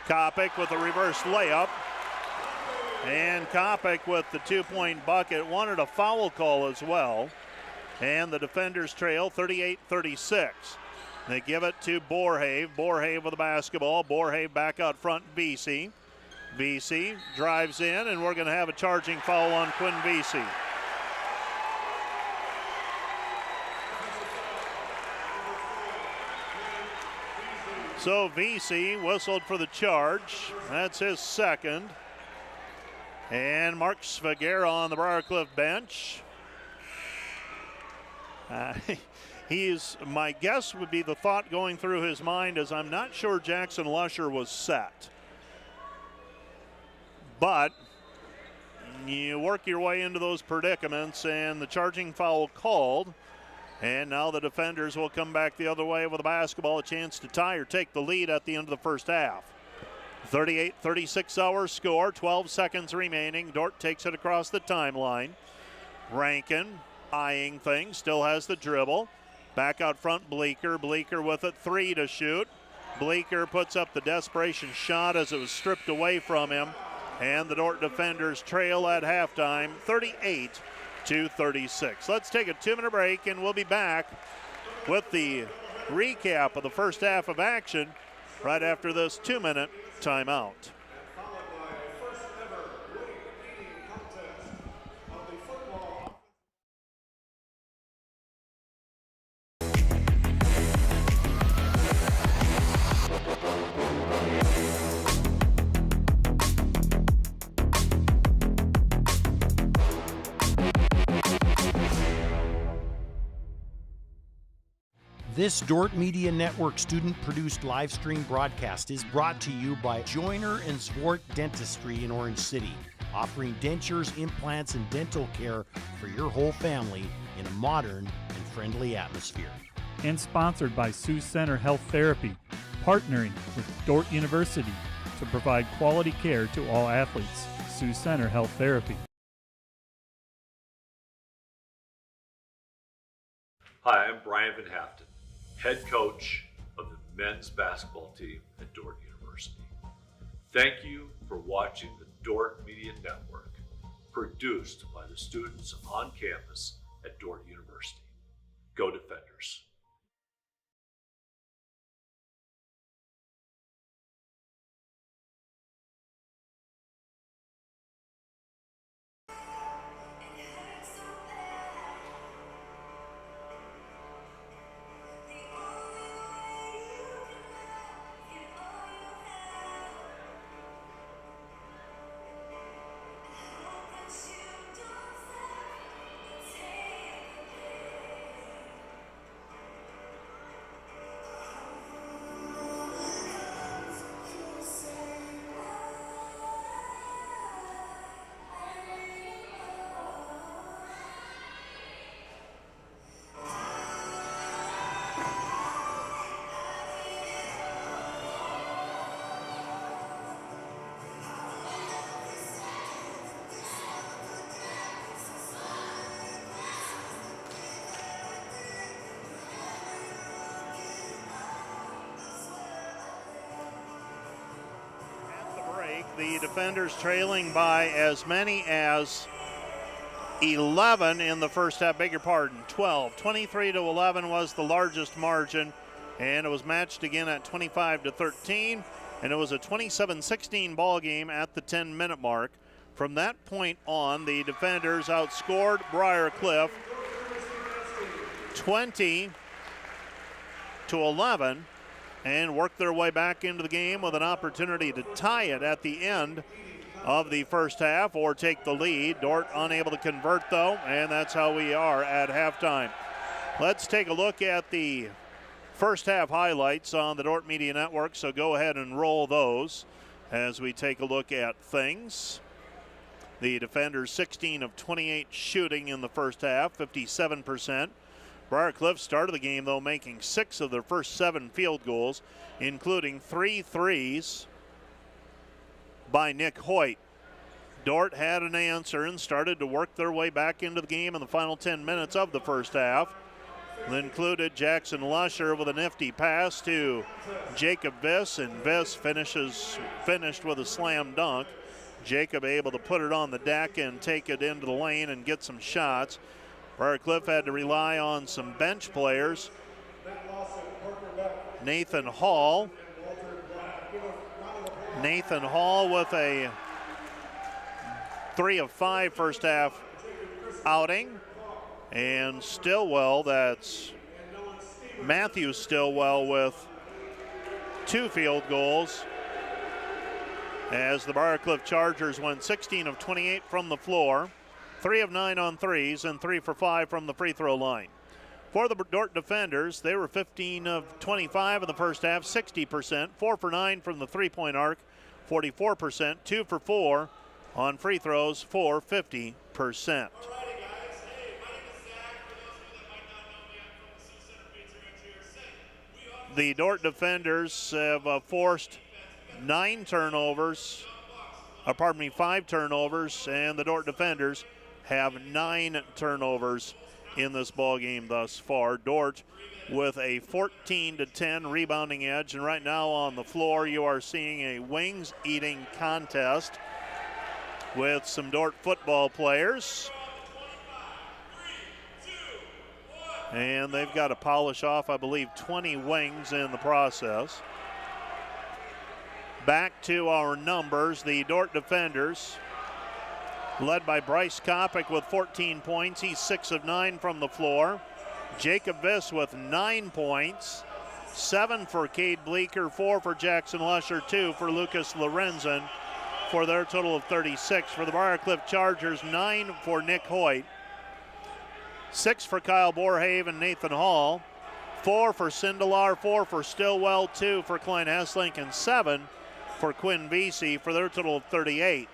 Kopic with a reverse layup. And Kopic with the 2-point bucket. Wanted a foul call as well. And the defenders trail 38-36. They give it to Borhave. Borhave with the basketball. Borhave back out front, VC. VC drives in, and we're going to have a charging foul on Quinn VC. So VC whistled for the charge. That's his 2nd. And Mark Svagera on the Briar Cliff bench. My guess would be the thought going through his mind is I'm not sure Jackson Lusher was set. But you work your way into those predicaments, and the charging foul called. And now the defenders will come back the other way with a basketball, a chance to tie or take the lead at the end of the first half. 38-36 our score, 12 seconds remaining. Dordt takes it across the timeline. Rankin eyeing things, still has the dribble. Back out front, Bleeker. Bleeker with it, 3 to shoot. Bleeker puts up the desperation shot as it was stripped away from him. And the Dordt defenders trail at halftime, 38-36. Let's take a 2-minute break, and we'll be back with the recap of the first half of action right after this 2-minute timeout. This Dordt Media Network student-produced live stream broadcast is brought to you by Joyner and Zwart Dentistry in Orange City, offering dentures, implants, and dental care for your whole family in a modern and friendly atmosphere. And sponsored by Sioux Center Health Therapy, partnering with Dordt University to provide quality care to all athletes. Sioux Center Health Therapy. Hi, I'm Brian Van Haften, head coach of the men's basketball team at Dordt University. Thank you for watching the Dordt Media Network, produced by the students on campus at Dordt University. Go Defenders. the defenders trailing by as many as 11 in the first half, 12. 23-11 was the largest margin, and it was matched again at 25-13, and it was a 27-16 ball game at the 10-minute mark. From that point on, the defenders outscored Briar Cliff 20-11 and worked their way back into the game with an opportunity to tie it at the end of the first half or take the lead. Dordt unable to convert though, and that's how we are at halftime. Let's take a look at the first half highlights on the Dordt Media Network, so go ahead and roll those as we take a look at things. The defenders 16 of 28 shooting in the first half, 57%. Briar Cliff started the game, though, making 6 of their first 7 field goals, including 3 threes by Nick Hoyt. Dordt had an answer and started to work their way back into the game in the final 10 minutes of the first half. It included Jackson Lusher with a nifty pass to Jacob Viss, and Viss finished with a slam dunk. Jacob able to put it on the deck and take it into the lane and get some shots. Briar Cliff had to rely on some bench players. Nathan Hall with a 3 of 5 first half outing. And Stillwell, that's Matthew Stillwell with 2 field goals, as the Briar Cliff Chargers went 16 of 28 from the floor, 3 of 9 on threes, and 3 for 5 from the free throw line. For the Dordt defenders, they were 15 of 25 in the first half, 60%, 4 for 9 from the three-point arc, 44%, 2 for 4 on free throws for 50%. The Dordt defenders have forced 5 turnovers, and the Dordt defenders have 9 turnovers in this ball game thus far. Dordt with a 14-10 rebounding edge, and right now on the floor you are seeing a wings eating contest with some Dordt football players. And they've got to polish off, I believe, 20 wings in the process. Back to our numbers, the Dordt defenders, led by Bryce Kopic with 14 points. He's 6 of 9 from the floor. Jacob Viss with 9 points, 7 for Cade Bleeker, 4 for Jackson Lusher, 2 for Lucas Lorenzen, for their total of 36. For the Briar Cliff Chargers, 9 for Nick Hoyt, 6 for Kyle Borhave and Nathan Hall, 4 for Sindelar, 4 for Stillwell, 2 for Klein Hesslink, and 7 for Quinn Vesey, for their total of 38.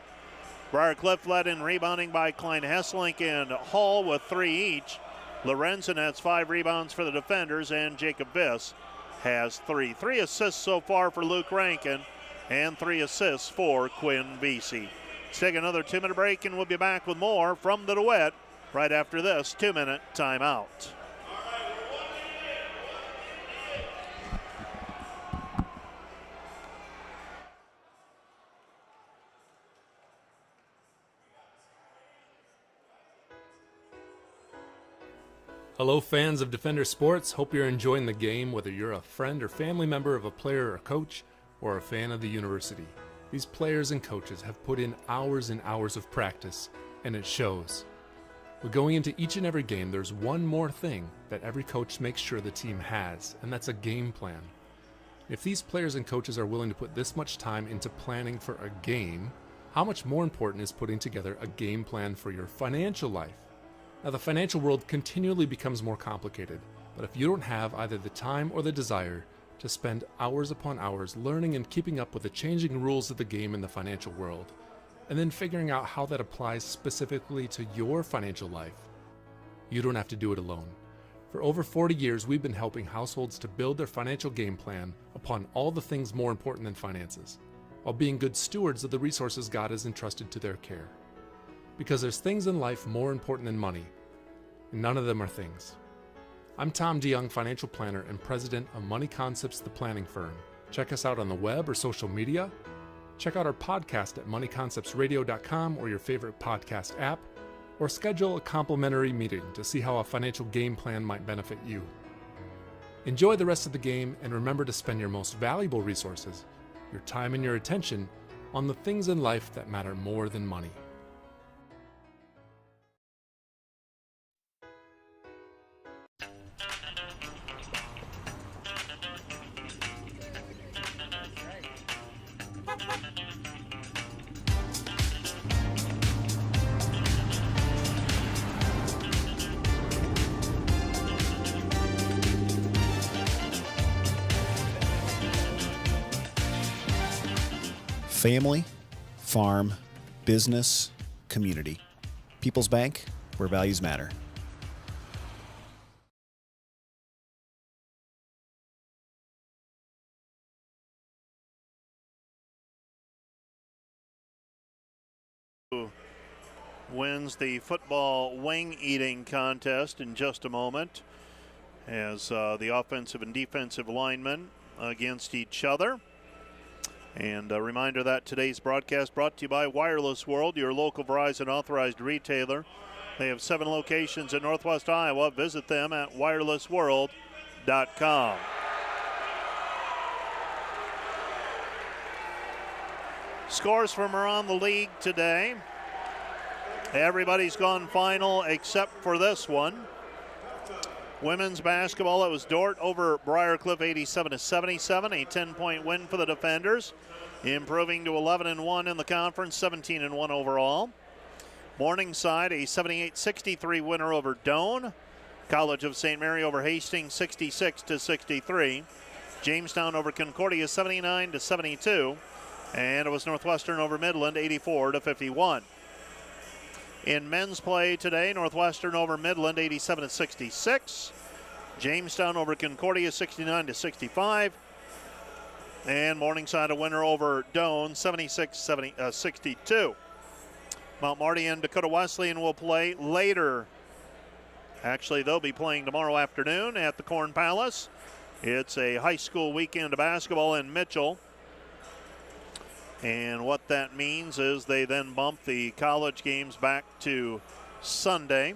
Briar Cliff led in rebounding by Klein Hesslink and Hall with 3 each. Lorenzen has 5 rebounds for the defenders, and Jacob Viss has 3. 3 assists so far for Luke Rankin, and 3 assists for Quinn Vesey. Let's take another 2-minute break, and we'll be back with more from the duet right after this 2-minute timeout. Hello fans of Defender Sports, hope you're enjoying the game whether you're a friend or family member of a player or coach or a fan of the university. These players and coaches have put in hours and hours of practice, and it shows. But going into each and every game, there's one more thing that every coach makes sure the team has, and that's a game plan. If these players and coaches are willing to put this much time into planning for a game, how much more important is putting together a game plan for your financial life? Now, the financial world continually becomes more complicated, but if you don't have either the time or the desire to spend hours upon hours learning and keeping up with the changing rules of the game in the financial world, and then figuring out how that applies specifically to your financial life, you don't have to do it alone. For over 40 years, we've been helping households to build their financial game plan upon all the things more important than finances, while being good stewards of the resources God has entrusted to their care. Because there's things in life more important than money, and none of them are things. I'm Tom DeYoung, financial planner and president of Money Concepts, the planning firm. Check us out on the web or social media, Check out our podcast at moneyconceptsradio.com or your favorite podcast app, or schedule a complimentary meeting to see how a financial game plan might benefit you. Enjoy the rest of the game, and remember to spend your most valuable resources, your time and your attention, on the things in life that matter more than money. Family, farm, business, community. People's Bank, where values matter. Wins the football wing eating contest in just a moment as the offensive and defensive linemen against each other. And a reminder that today's broadcast brought to you by Wireless World, your local Verizon authorized retailer. They have 7 locations in Northwest Iowa. Visit them at wirelessworld.com. Scores from around the league today. Everybody's gone final except for this one. Women's basketball, it was Dordt over Briar 87-77, a 10-point win for the Defenders, improving to 11-1 in the conference, 17-1 overall. Morningside, a 78-63 winner over Doane. College of St. Mary over Hastings, 66-63. Jamestown over Concordia, 79-72. And it was Northwestern over Midland, 84-51. In men's play today, Northwestern over Midland, 87-66. Jamestown over Concordia, 69-65. And Morningside a winner over Doane, 76-62. Mount Marty and Dakota Wesleyan will play later. Actually, they'll be playing tomorrow afternoon at the Corn Palace. It's a high school weekend of basketball in Mitchell. And what that means is they then bump the college games back to Sunday.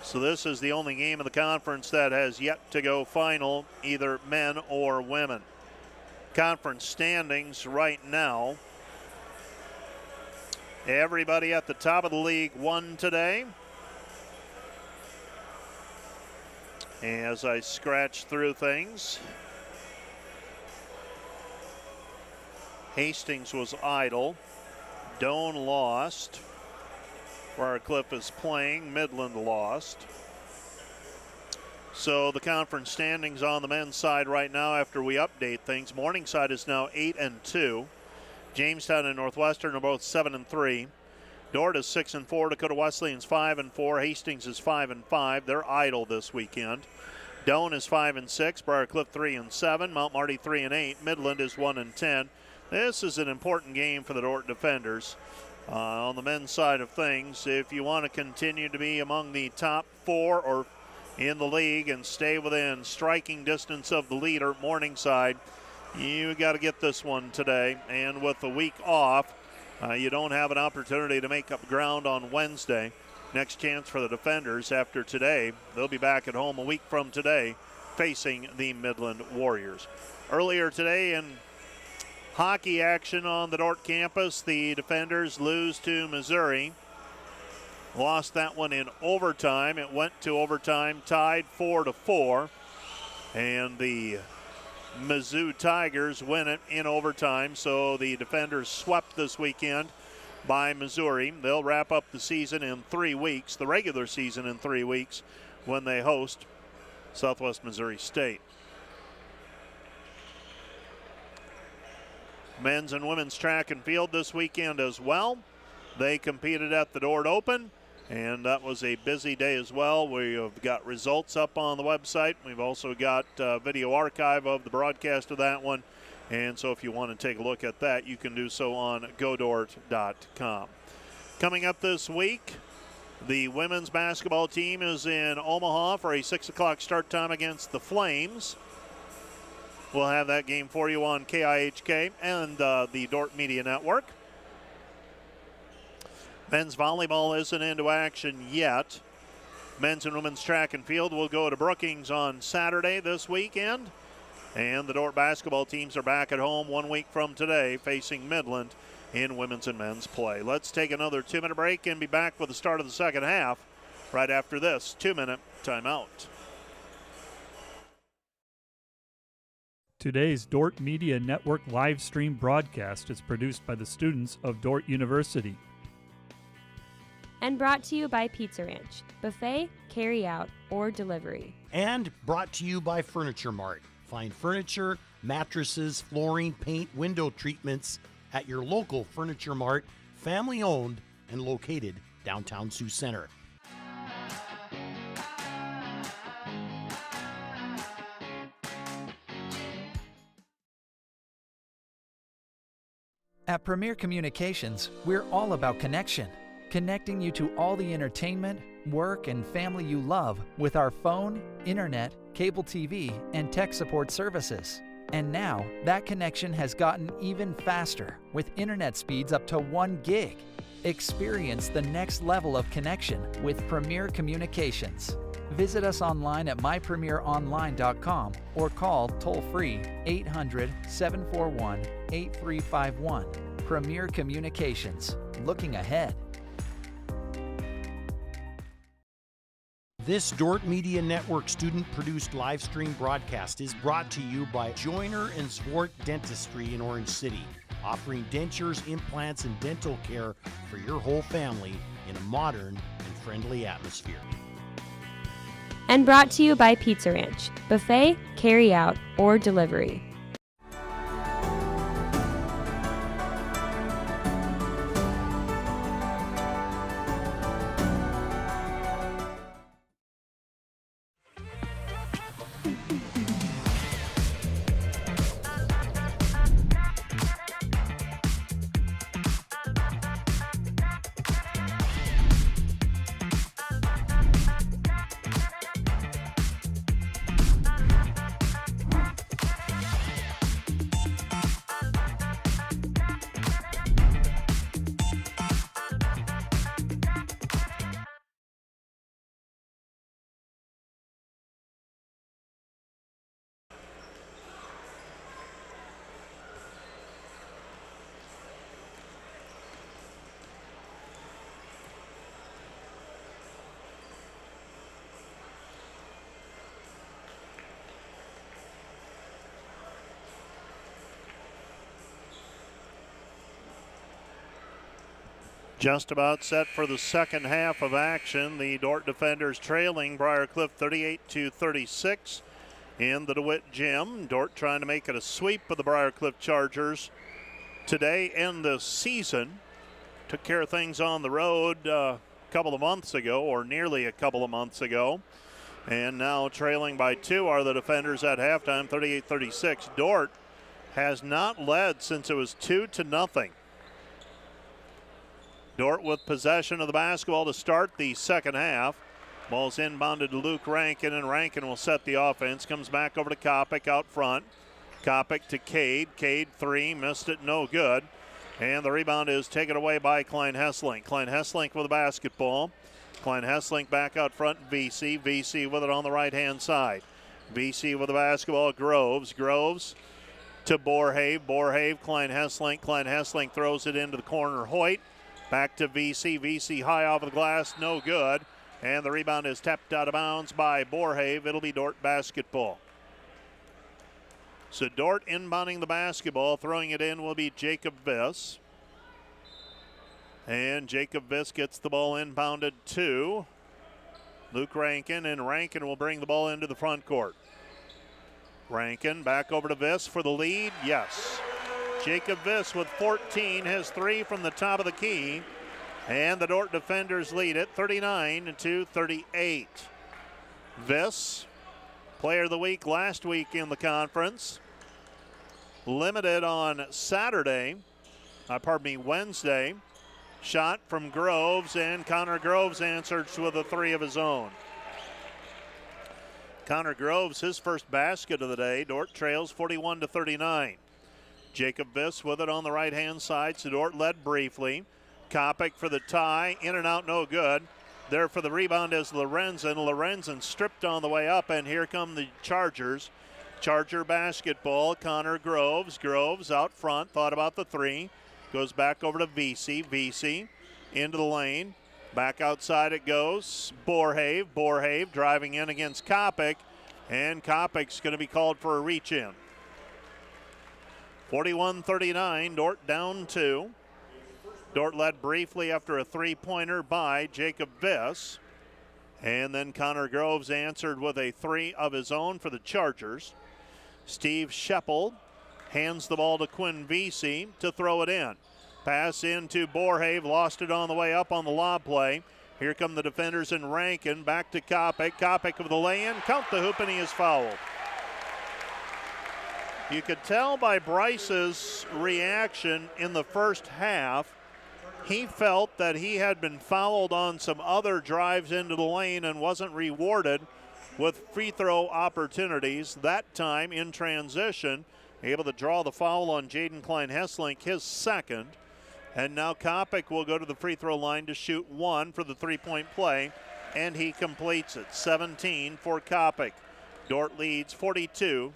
So this is the only game of the conference that has yet to go final, either men or women. Conference standings right now. Everybody at the top of the league won today. As I scratch through things, Hastings was idle. Doane lost. Briarcliff is playing. Midland lost. So the conference standings on the men's side right now after we update things. Morningside is now 8-2. Jamestown and Northwestern are both 7-3. Dordt is 6-4. Dakota Wesleyan's 5-4. Hastings is 5-5. They're idle this weekend. Doane is 5-6. Briarcliff 3-7. Mount Marty 3-8. Midland is 1-10. This is an important game for the Dordt Defenders. On the men's side of things, if you want to continue to be among the top 4 or in the league and stay within striking distance of the leader, Morningside, you got to get this one today. And with the week off, you don't have an opportunity to make up ground on Wednesday. Next chance for the Defenders after today. They'll be back at home a week from today facing the Midland Warriors. Earlier today in hockey action on the Dordt campus, the Defenders lose to Missouri. Lost that one in overtime. It went to overtime, tied 4-4. And the Mizzou Tigers win it in overtime. So the Defenders swept this weekend by Missouri. They'll wrap up the season in 3 weeks, the regular season in 3 weeks, when they host Southwest Missouri State. Men's and women's track and field this weekend as well. They competed at the Dordt Open, and that was a busy day as well. We have got results up on the website. We've also got video archive of the broadcast of that one. And so if you want to take a look at that, you can do so on godort.com. Coming up this week, the women's basketball team is in Omaha for a 6 o'clock start time against the Flames. We'll have that game for you on KIHK and the Dordt Media Network. Men's volleyball isn't into action yet. Men's and women's track and field will go to Brookings on Saturday this weekend. And the Dordt basketball teams are back at home 1 week from today, facing Midland in women's and men's play. Let's take another 2-minute break and be back with the start of the second half right after this 2-minute timeout. Today's Dordt Media Network live stream broadcast is produced by the students of Dordt University. And brought to you by Pizza Ranch, buffet, carry out, or delivery. And brought to you by Furniture Mart. Find furniture, mattresses, flooring, paint, window treatments at your local Furniture Mart, family owned and located downtown Sioux Center. At Premier Communications, we're all about connection. Connecting you to all the entertainment, work, and family you love with our phone, internet, cable TV, and tech support services. And now, that connection has gotten even faster with internet speeds up to 1 gig. Experience the next level of connection with Premier Communications. Visit us online at mypremieronline.com or call toll-free 800-741-8351. Premier Communications. Looking ahead. This Dordt Media Network student-produced live stream broadcast is brought to you by Joyner and Zwart Dentistry in Orange City, offering dentures, implants, and dental care for your whole family in a modern and friendly atmosphere. And brought to you by Pizza Ranch, buffet, carry out, or delivery. Just about set for the second half of action. The Dordt defenders trailing Briar Cliff 38-36 in the DeWitt Gym. Dordt trying to make it a sweep of the Briar Cliff Chargers today and this season. Took care of things on the road a couple of months ago, or nearly a couple of months ago. And now trailing by 2 are the defenders at halftime, 38-36. Dordt has not led since it was 2-0. Dordt with possession of the basketball to start the second half. Ball's inbounded to Luke Rankin, and Rankin will set the offense. Comes back over to Kopic out front. Kopic to Cade. Cade 3, missed it, no good. And the rebound is taken away by Klein Hesslink. Klein Hesslink with the basketball. Klein Hesslink back out front, VC. VC with it on the right-hand side. VC with the basketball, Groves. Groves to Borhave. Borhave, Klein Hesslink. Klein Hesslink throws it into the corner. Hoyt back to VC. VC high off of the glass, no good. And the rebound is tapped out of bounds by Borhave. It'll be Dordt basketball. So Dordt inbounding the basketball. Throwing it in will be Jacob Viss. And Jacob Viss gets the ball inbounded to Luke Rankin, and Rankin will bring the ball into the front court. Rankin back over to Viss for the lead. Yes. Jacob Viss with 14 has 3 from the top of the key. And the Dordt defenders lead it 39-38. Viss, player of the week last week in the conference. Limited on Wednesday. Shot from Groves, and Connor Groves answers with a 3 of his own. Connor Groves, his first basket of the day. Dordt trails 41-39. Jacob Viss with it on the right-hand side, so Dordt led briefly. Kopic for the tie, in and out, no good. There for the rebound is Lorenzen. Lorenzen stripped on the way up, and here come the Chargers. Charger basketball, Connor Groves. Groves out front, thought about the three. Goes back over to VC. VC into the lane. Back outside it goes. Borhave driving in against Kopic, and Kopic's going to be called for a reach-in. 41-39, Dordt down 2. Dordt led briefly after a three-pointer by Jacob Viss. And then Connor Groves answered with a three of his own for the Chargers. Steve Sheppel hands the ball to Quinn Vesey to throw it in. Pass into Borhave, lost it on the way up on the lob play. Here come the defenders in Rankin, back to Kopic. Kopic with the lay-in, count the hoop, and he is fouled. You could tell by Bryce's reaction in the first half, he felt that he had been fouled on some other drives into the lane and wasn't rewarded with free throw opportunities. That time in transition, able to draw the foul on Jaden Klein-Hesslink, his second. And now Kopic will go to the free throw line to shoot one for the three-point play, and he completes it. 17 for Kopic. Dordt leads 42-41.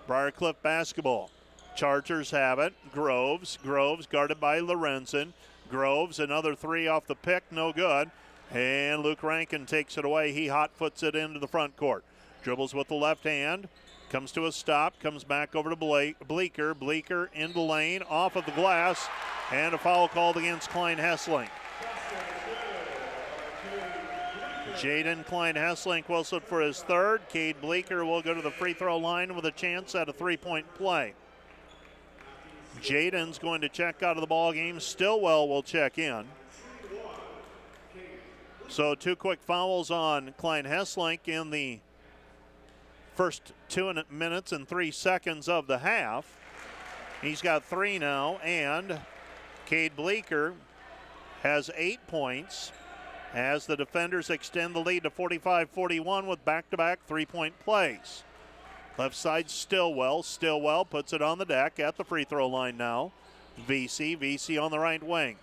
Briarcliff basketball. Chargers have it. Groves guarded by Lorenzen. Groves, another three off the pick, no good. And Luke Rankin takes it away. He hot-foots it into the front court. Dribbles with the left hand. Comes to a stop, comes back over to Bleeker. Bleeker into the lane, off of the glass, and a foul called against Klein-Hesslink. Jaden Klein-Hesslink whistled for his third. Cade Bleeker will go to the free throw line with a chance at a three-point play. Jaden's going to check out of the ball game. Stillwell will check in. So 2 quick fouls on Klein-Hesslink in the first 2 minutes and 3 seconds of the half. He's got 3 now, and Cade Bleeker has 8 points as the defenders extend the lead to 45-41 with back-to-back three-point plays. Left side Stillwell. Stillwell puts it on the deck at the free throw line now. VC on the right wing.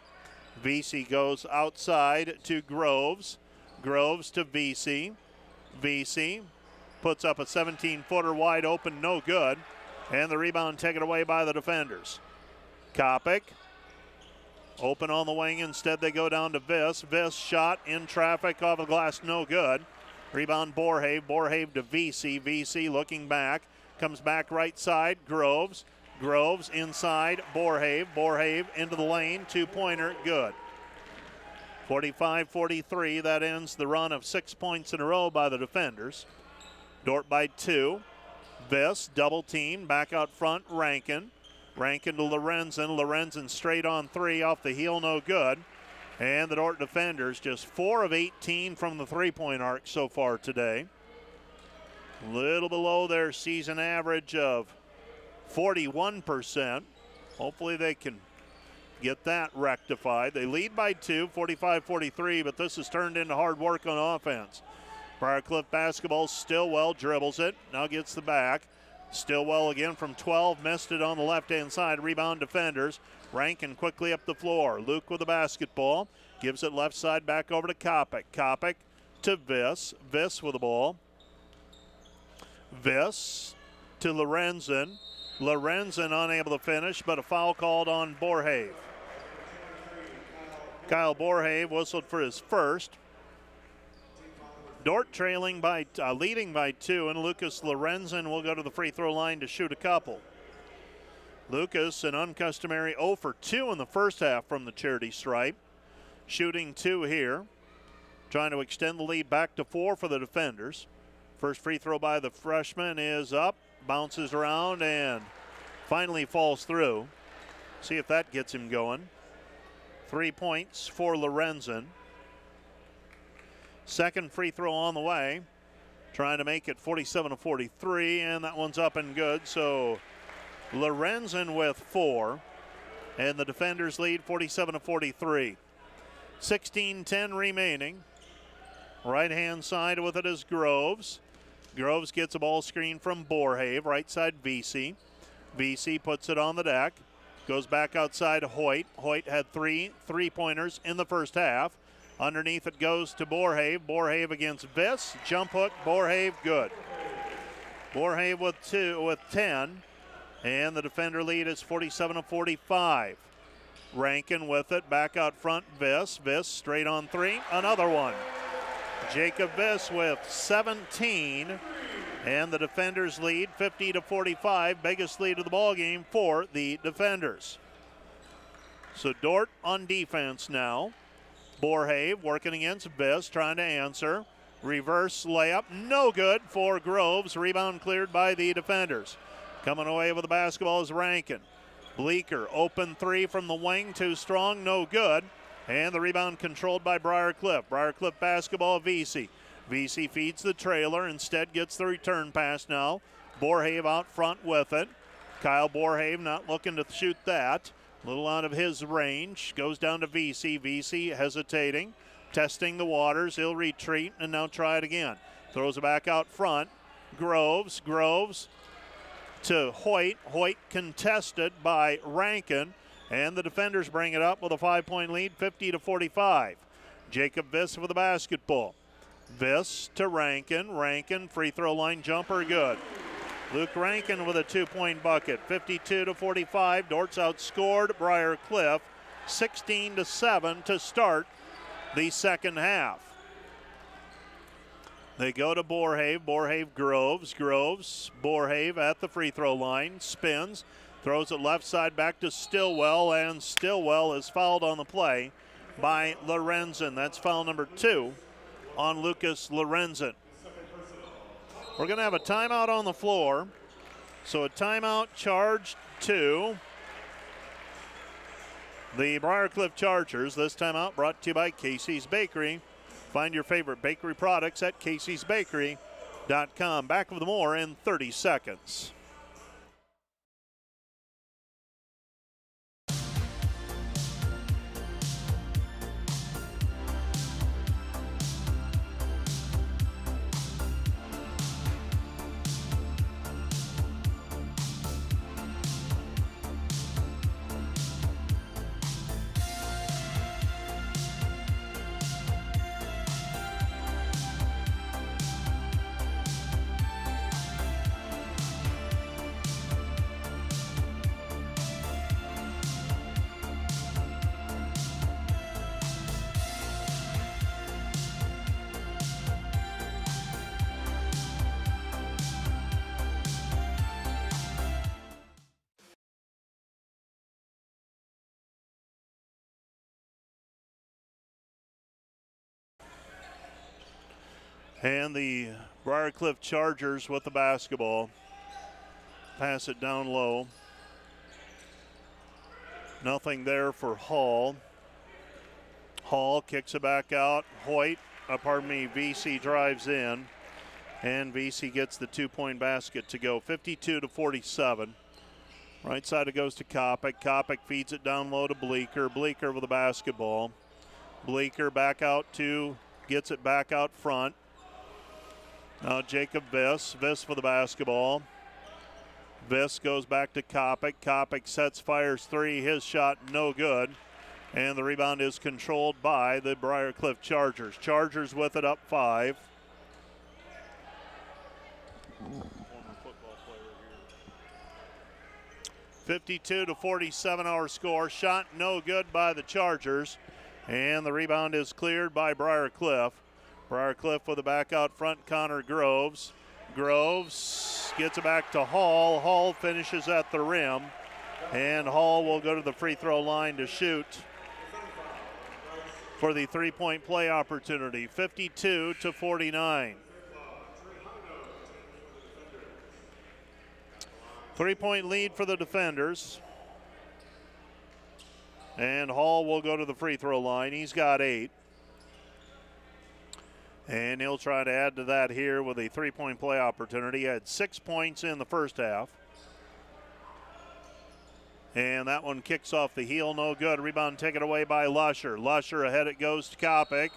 VC goes outside to Groves. Groves to VC. VC puts up a 17-footer wide open, no good. And the rebound taken away by the defenders. Kopic, open on the wing. Instead, they go down to Viss. Viss shot in traffic off the glass, no good. Rebound Borhave. Borhave to VC. VC looking back. Comes back right side. Groves. Groves inside. Borhave. Borhave into the lane. Two-pointer, good. 45-43. That ends the run of 6 points in a row by the defenders. Dordt by 2. Viss double team back out front. Rankin to Lorenzen. Lorenzen straight on 3 off the heel, no good. And the Dordt defenders just 4 of 18 from the three-point arc so far today. A little below their season average of 41%. Hopefully they can get that rectified. They lead by 2, 45-43, but this has turned into hard work on offense. Briarcliff basketball. Stillwell dribbles it, now gets the back. Stillwell again from 12, missed it on the left-hand side. Rebound defenders. Rankin quickly up the floor. Luke with the basketball. Gives it left side back over to Kopic. Kopic to Viss. Viss with the ball. Viss to Lorenzen. Lorenzen unable to finish, but a foul called on Borhave. Kyle Borhave whistled for his first. Dordt leading by 2, and Lucas Lorenzen will go to the free throw line to shoot a couple. Lucas, an uncustomary 0 for 2 in the first half from the charity stripe. Shooting 2 here. Trying to extend the lead back to 4 for the defenders. First free throw by the freshman is up, bounces around, and finally falls through. See if that gets him going. 3 points for Lorenzen. Second free throw on the way. Trying to make it 47-43, and that one's up and good. So Lorenzen with 4, and the defenders lead 47-43. 16-10 remaining. Right-hand side with it is Groves. Groves gets a ball screen from Borhave. Right side, VC. VC puts it on the deck. Goes back outside Hoyt. Hoyt had three-pointers in the first half. Underneath it goes to Borhave. Borhave against Viss. Jump hook, Borhave, good. Borhave with 10. And the defender lead is 47-45. Rankin with it, back out front, Viss. Viss straight on three, another one. Jacob Viss with 17. And the defenders lead 50-45, biggest lead of the ball game for the defenders. So Dordt on defense now. Borhave working against Viss, trying to answer. Reverse layup, no good for Groves. Rebound cleared by the defenders. Coming away with the basketball is Rankin. Bleeker, open three from the wing, too strong, no good. And the rebound controlled by Briar Cliff. Briar Cliff basketball, VC. VC feeds the trailer, instead gets the return pass now. Borhave out front with it. Kyle Borhave not looking to shoot that. A little out of his range. Goes down to VC. VC hesitating, testing the waters. He'll retreat and now try it again. Throws it back out front. Groves to Hoyt. Hoyt contested by Rankin. And the defenders bring it up with a 5-point lead, 50-45. Jacob Viss with the basketball. Viss to Rankin. Rankin, free throw line jumper, good. Luke Rankin with a 2-point bucket, 52-45. Dordt's outscored Briar Cliff 16-7 to start the second half. They go to Borhave. Borhave, Groves. Borhave at the free throw line, spins, throws it left side back to Stillwell, and Stillwell is fouled on the play by Lorenzen. That's foul number 2 on Lucas Lorenzen. We're going to have a timeout on the floor. So a timeout charged to the Briarcliff Chargers. This timeout brought to you by Casey's Bakery. Find your favorite bakery products at caseysbakery.com. Back with more in 30 seconds. And the Briarcliff Chargers with the basketball. Pass it down low. Nothing there for Hall. Hall kicks it back out. VC drives in. And VC gets the 2-point basket to go. 52-47. Right side it goes to Kopic. Kopic feeds it down low to Bleeker. Bleeker with the basketball. Bleeker back out gets it back out front. Now Jacob Viss for the basketball. Viss goes back to Kopic. Kopic sets, fires three. His shot no good. And the rebound is controlled by the Briarcliff Chargers. Chargers with it up 5. 52-47 our score. Shot no good by the Chargers. And the rebound is cleared by Briarcliff. Briarcliff with the back out front, Connor Groves. Groves gets it back to Hall. Hall finishes at the rim. And Hall will go to the free throw line to shoot for the 3-point play opportunity. 52-49. 3-point lead for the defenders. And Hall will go to the free throw line. He's got 8. And he'll try to add to that here with a 3-point play opportunity. He had 6 points in the first half. And that one kicks off the heel, no good. Rebound taken away by Lusher. Lusher ahead, it goes to Kopic.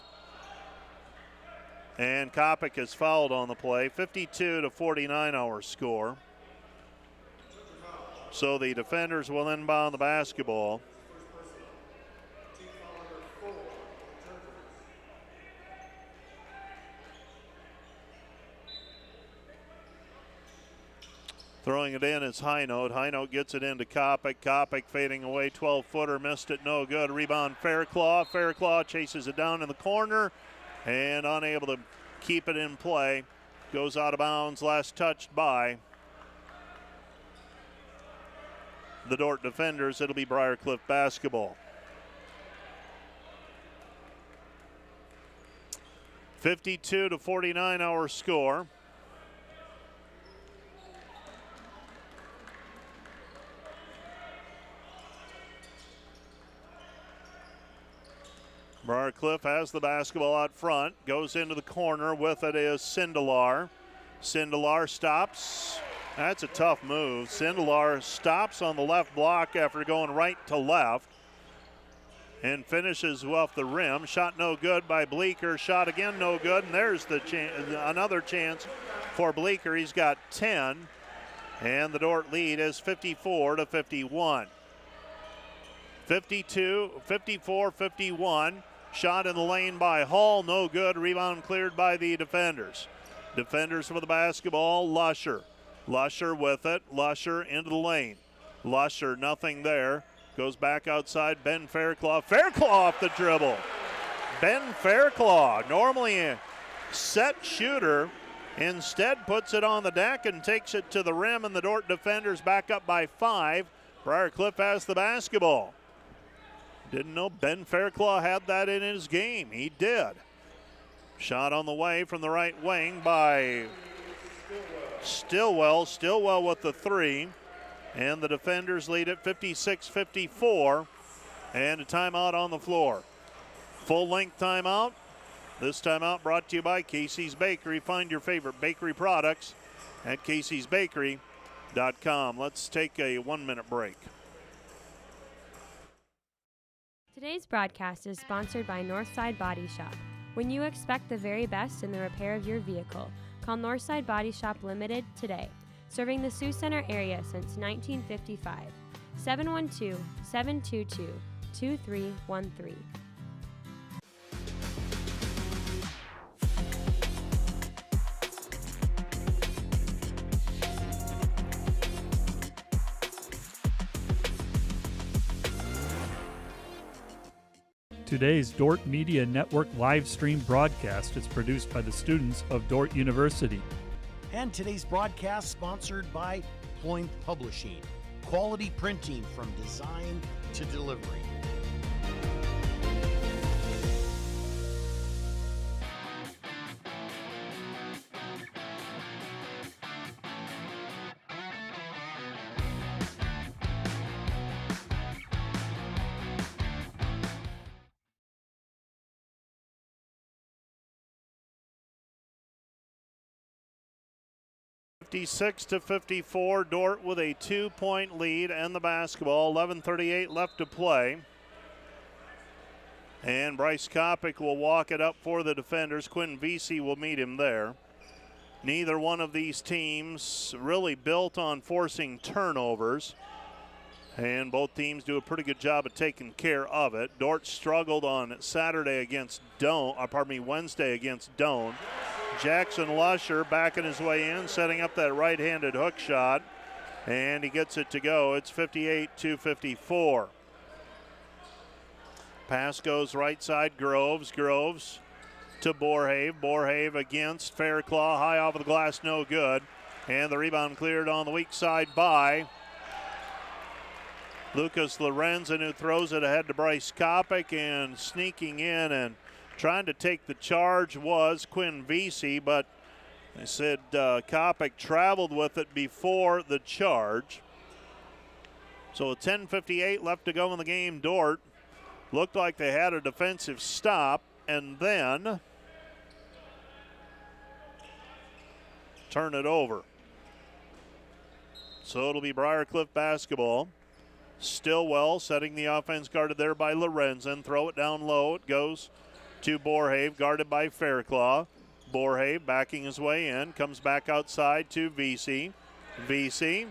And Kopic is fouled on the play. 52-49 our score. So the defenders will inbound the basketball. Throwing it in is Highnote. Highnote gets it into Kopic. Kopic fading away, 12-footer, missed it, no good. Rebound Fairclaw. Fairclaw chases it down in the corner and unable to keep it in play. Goes out of bounds, last touched by the Dordt defenders. It'll be Briar Cliff basketball. 52-49 our score. Briar Cliff has the basketball out front, goes into the corner. With it is Sindelar. Sindelar stops. That's a tough move. Sindelar stops on the left block after going right to left and finishes off the rim. Shot no good by Bleeker. Shot again no good, and there's the another chance for Bleeker. He's got 10, and the Dordt lead is 54-51. 54-51. Shot in the lane by Hall, no good. Rebound cleared by the defenders. Defenders for the basketball, Lusher. Lusher with it. Lusher into the lane. Lusher, nothing there. Goes back outside. Ben Fairclaw. Fairclaw off the dribble. Ben Fairclaw, normally a set shooter, instead puts it on the deck and takes it to the rim, and the Dordt defenders back up by 5. Briar Cliff has the basketball. Didn't know Ben Fairclaw had that in his game. He did. Shot on the way from the right wing by Stillwell. Stillwell with the 3. And the defenders lead at 56-54. And a timeout on the floor. Full-length timeout. This timeout brought to you by Casey's Bakery. Find your favorite bakery products at caseysbakery.com. Let's take a 1-minute break. Today's broadcast is sponsored by Northside Body Shop. When you expect the very best in the repair of your vehicle, call Northside Body Shop Limited today. Serving the Sioux Center area since 1955. 712-722-2313. Today's Dordt Media Network live stream broadcast is produced by the students of Dordt University. And today's broadcast sponsored by Ployne Publishing. Quality printing from design to delivery. (56-54), Dordt with a 2-point lead and the basketball. 11:38 left to play. And Bryce Kopic will walk it up for the defenders. Quinn Vesey will meet him there. Neither one of these teams really built on forcing turnovers. And both teams do a pretty good job of taking care of it. Dordt struggled on Wednesday against Doane. Jackson Lusher backing his way in, setting up that right-handed hook shot, and he gets it to go. It's 58-54. Pass goes right side, Groves to Borhave. Borhave against Fairclaw, high off of the glass, no good. And the rebound cleared on the weak side by Lucas Lorenzen, who throws it ahead to Bryce Kopic, and sneaking in and trying to take the charge was Quinn Vesey, but they said Kopic traveled with it before the charge. So 10:58 left to go in the game. Dordt looked like they had a defensive stop and then turn it over. So it'll be Briar Cliff basketball. Stillwell setting the offense, guarded there by Lorenzen. Throw it down low. It goes to Borhave, guarded by Fairclaw. Borhave backing his way in, comes back outside to VC. VC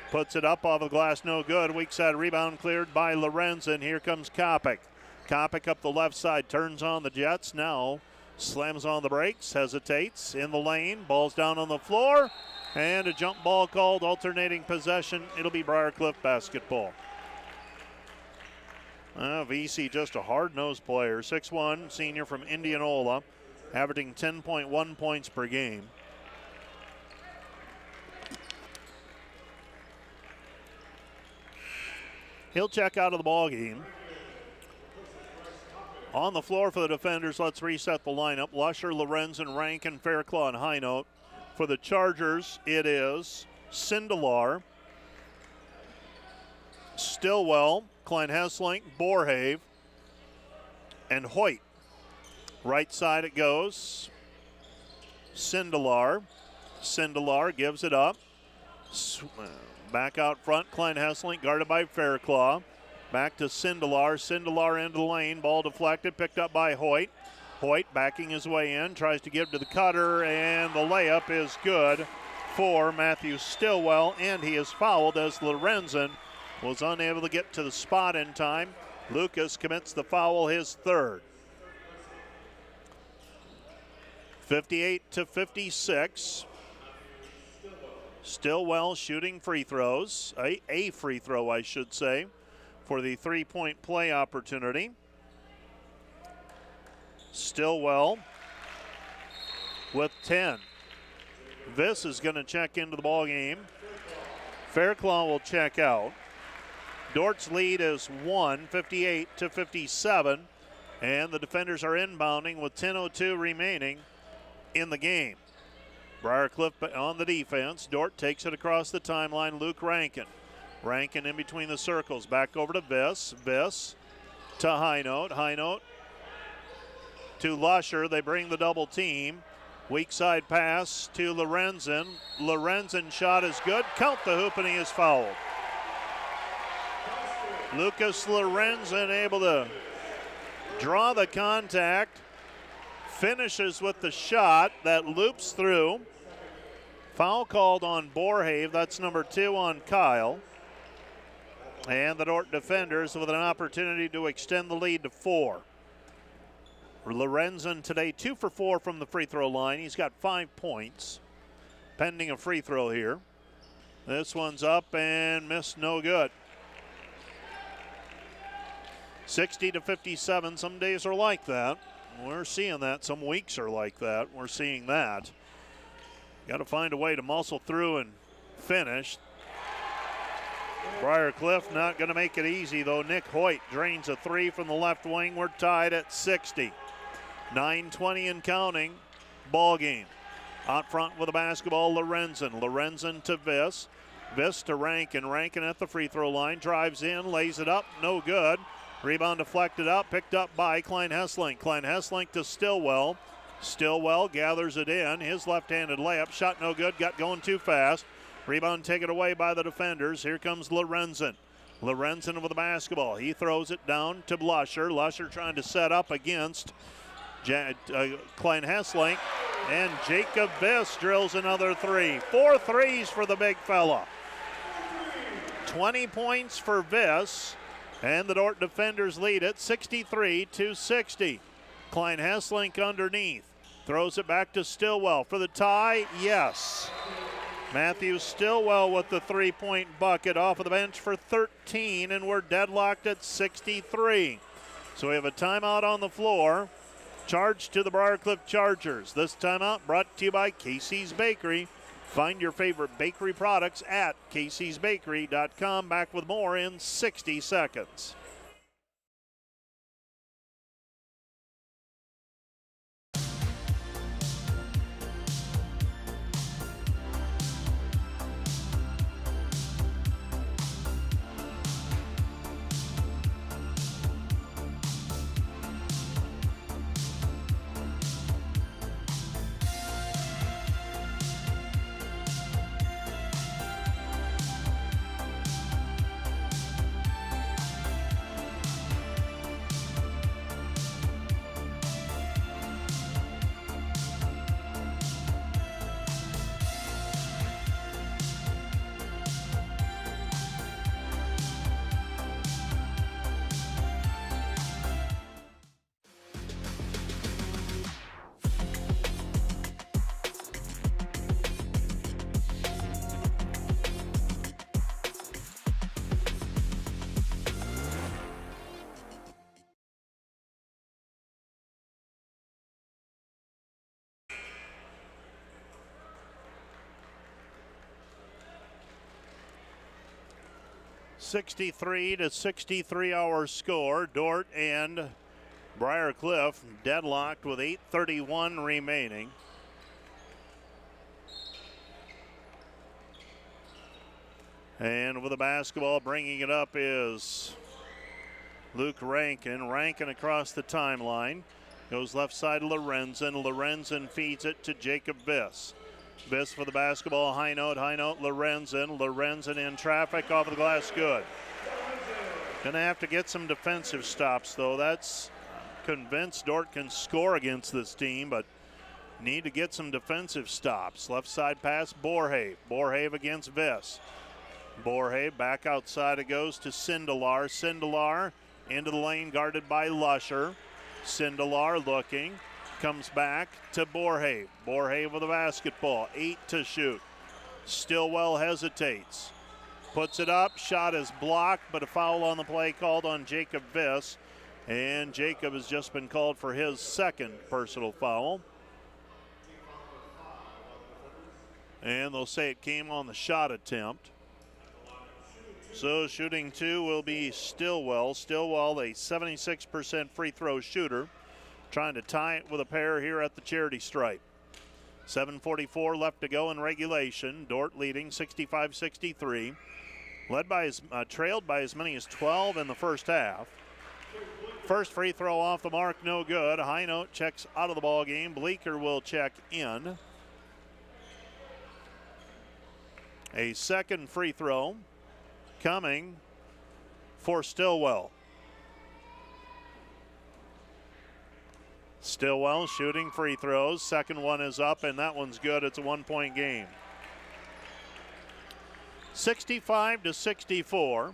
puts it up off the glass, no good. Weak side rebound cleared by Lorenzen. Here comes Kopic. Kopic up the left side, turns on the Jets. Now slams on the brakes, hesitates in the lane. Ball's down on the floor, and a jump ball called, alternating possession. It'll be Briarcliff basketball. VC just a hard-nosed player, 6'1", senior from Indianola, averaging 10.1 points per game. He'll check out of the ball game. On the floor for the defenders, let's reset the lineup. Lusher, Lorenzen, Rankin, Fairclaw, and High Note. For the Chargers, it is Sindelar, Stillwell, Klein Hesslink, Borhave, and Hoyt. Right side it goes. Sindelar. Sindelar gives it up. Back out front, Klein Hesslink guarded by Fairclaw. Back to Sindelar. Sindelar into the lane. Ball deflected, picked up by Hoyt. Hoyt backing his way in, tries to give to the cutter, and the layup is good for Matthew Stillwell, and he is fouled as Lorenzen was unable to get to the spot in time. Lucas commits the foul, his third. 58-56. Stillwell shooting free throws, a free throw I should say, for the three-point play opportunity. Stillwell with 10. Viss is going to check into the ball game. Fairclaw will check out. Dordt's lead is 1, 58-57, and the defenders are inbounding with 10:02 remaining in the game. Briarcliff on the defense. Dordt takes it across the timeline. Luke Rankin. Rankin in between the circles. Back over to Viss. Viss to High Note. High Note to Lusher. They bring the double team. Weak side pass to Lorenzen. Lorenzen shot is good. Count the hoop, and he is fouled. Lucas Lorenzen able to draw the contact. Finishes with the shot that loops through. Foul called on Borhave. That's number 2 on Kyle. And the Dordt defenders with an opportunity to extend the lead to 4. Lorenzen today 2 for 4 from the free throw line. He's got 5 points pending a free throw here. This one's up and missed, no good. 60-57. Some days are like that. We're seeing that. Some weeks are like that. We're seeing that. Got to find a way to muscle through and finish. Briarcliff not going to make it easy, though. Nick Hoyt drains a 3 from the left wing. We're tied at 60. 9:20 and counting. Ball game. Out front with the basketball, Lorenzen. Lorenzen to Viss. Viss to Rankin. Rankin at the free throw line. Drives in, lays it up. No good. Rebound deflected out, picked up by Klein Hesslink. Klein Hesslink to Stillwell. Stillwell gathers it in. His left-handed layup, shot no good, got going too fast. Rebound taken away by the defenders. Here comes Lorenzen. Lorenzen with the basketball. He throws it down to Lusher. Lusher trying to set up against Klein Hesslink. And Jacob Viss drills another 3. 4 threes for the big fella. 20 points for Viss. And the Dordt defenders lead it 63-60. Klein Hesslink underneath. Throws it back to Stillwell for the tie. Yes. Matthew Stillwell with the 3-point bucket off of the bench for 13, and we're deadlocked at 63. So we have a timeout on the floor. Charge to the Briarcliff Chargers. This timeout brought to you by Casey's Bakery. Find your favorite bakery products at caseysbakery.com. Back with more in 60 seconds. 63 our score. Dordt and Briar Cliff deadlocked with 8:31 remaining. And with the basketball, bringing it up is Luke Rankin. Rankin across the timeline. Goes left side to Lorenzen. Lorenzen feeds it to Jacob Viss. Viss for the basketball. High note, Lorenzen. Lorenzen in traffic, off of the glass, good. Gonna have to get some defensive stops, though. That's convinced Dordt can score against this team, but need to get some defensive stops. Left side pass, Borhave. Borhave against Viss. Borhave back outside, it goes to Sindelar. Sindelar into the lane, guarded by Lusher. Sindelar looking, comes back to Borhave. Borhave with the basketball, 8 to shoot. Stillwell hesitates, puts it up, shot is blocked, but a foul on the play called on Jacob Viss. And Jacob has just been called for his second personal foul. And they'll say it came on the shot attempt. So shooting 2 will be Stillwell. Stillwell, a 76% free throw shooter, trying to tie it with a pair here at the charity stripe. 7:44 left to go in regulation. Dordt leading 65-63. Trailed by as many as 12 in the first half. First free throw off the mark, no good. High note checks out of the ball game. Bleeker will check in. A second free throw coming for Stillwell. Stillwell shooting free throws. Second one is up, and that one's good. It's a 1-point game. 65-64.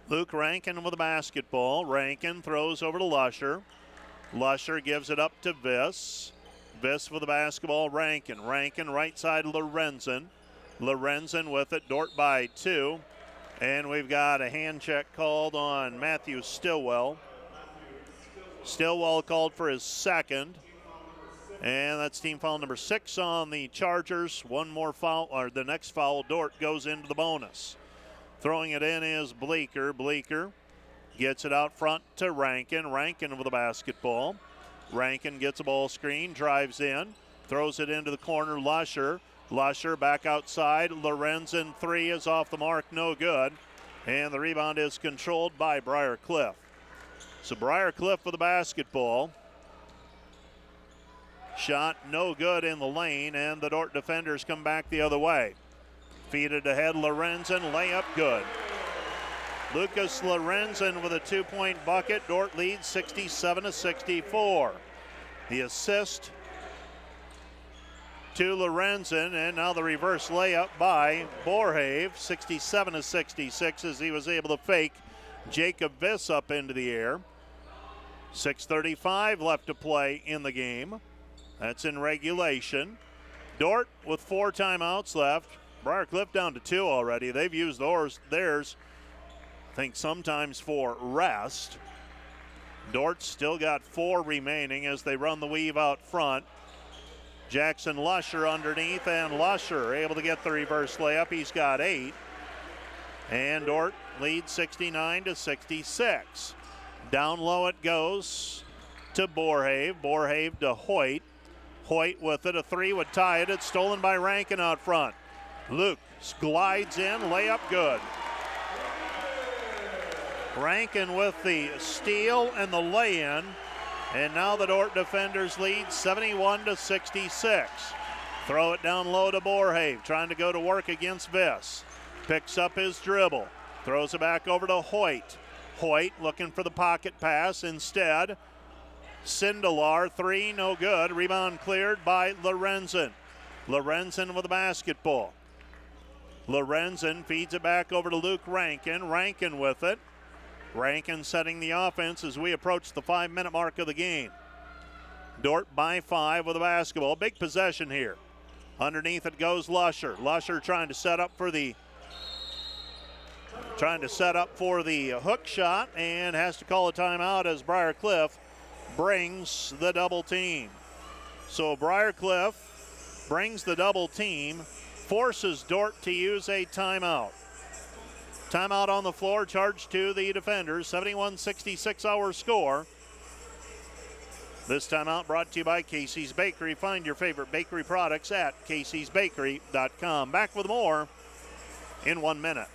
Luke Rankin with the basketball. Rankin throws over to Lusher. Lusher gives it up to Viss. Viss with the basketball. Rankin. Rankin right side Lorenzen. Lorenzen with it. Dordt by 2. And we've got a hand check called on Matthew Stillwell. Stillwell called for his second. And that's team foul number 6 on the Chargers. One more foul, or the next foul, Dordt goes into the bonus. Throwing it in is Bleeker. Bleeker gets it out front to Rankin. Rankin with the basketball. Rankin gets a ball screen, drives in, throws it into the corner. Lusher. Lusher back outside. Lorenzen 3 is off the mark, no good. And the rebound is controlled by Briar Cliff. So Briar Cliff with the basketball. Shot no good in the lane, and the Dordt defenders come back the other way. Feed it ahead, Lorenzen, layup good. Lucas Lorenzen with a 2-point bucket. Dordt leads 67-64. The assist to Lorenzen, and now the reverse layup by Borhave, 67-66, as he was able to fake Jacob Viss up into the air. 6:35 left to play in the game. That's in regulation. Dordt with 4 timeouts left. Briar Cliff down to 2 already. They've used theirs, I think, sometimes for rest. Dort's still got 4 remaining as they run the weave out front. Jackson Lusher underneath, and Lusher able to get the reverse layup. He's got 8. And Dordt leads 69-66. Down low it goes to Borhave. Borhave to Hoyt. Hoyt with it. A 3 would tie it. It's stolen by Rankin out front. Luke glides in. Layup good. Rankin with the steal and the lay-in. And now the Dordt defenders lead 71-66. Throw it down low to Borhave, trying to go to work against Viss. Picks up his dribble. Throws it back over to Hoyt. Hoyt looking for the pocket pass. Instead, Sindelar, 3, no good. Rebound cleared by Lorenzen. Lorenzen with the basketball. Lorenzen feeds it back over to Luke Rankin. Rankin with it. Rankin setting the offense as we approach the 5-minute mark of the game. Dordt by 5 with the basketball. Big possession here. Underneath it goes Lusher. Lusher trying to set up for the hook shot and has to call a timeout as Briar Cliff brings the double team. So Briar Cliff brings the double team, forces Dordt to use a timeout. Timeout on the floor, charged to the defenders. 71-66 our score. This timeout brought to you by Casey's Bakery. Find your favorite bakery products at caseysbakery.com. Back with more in 1 minute.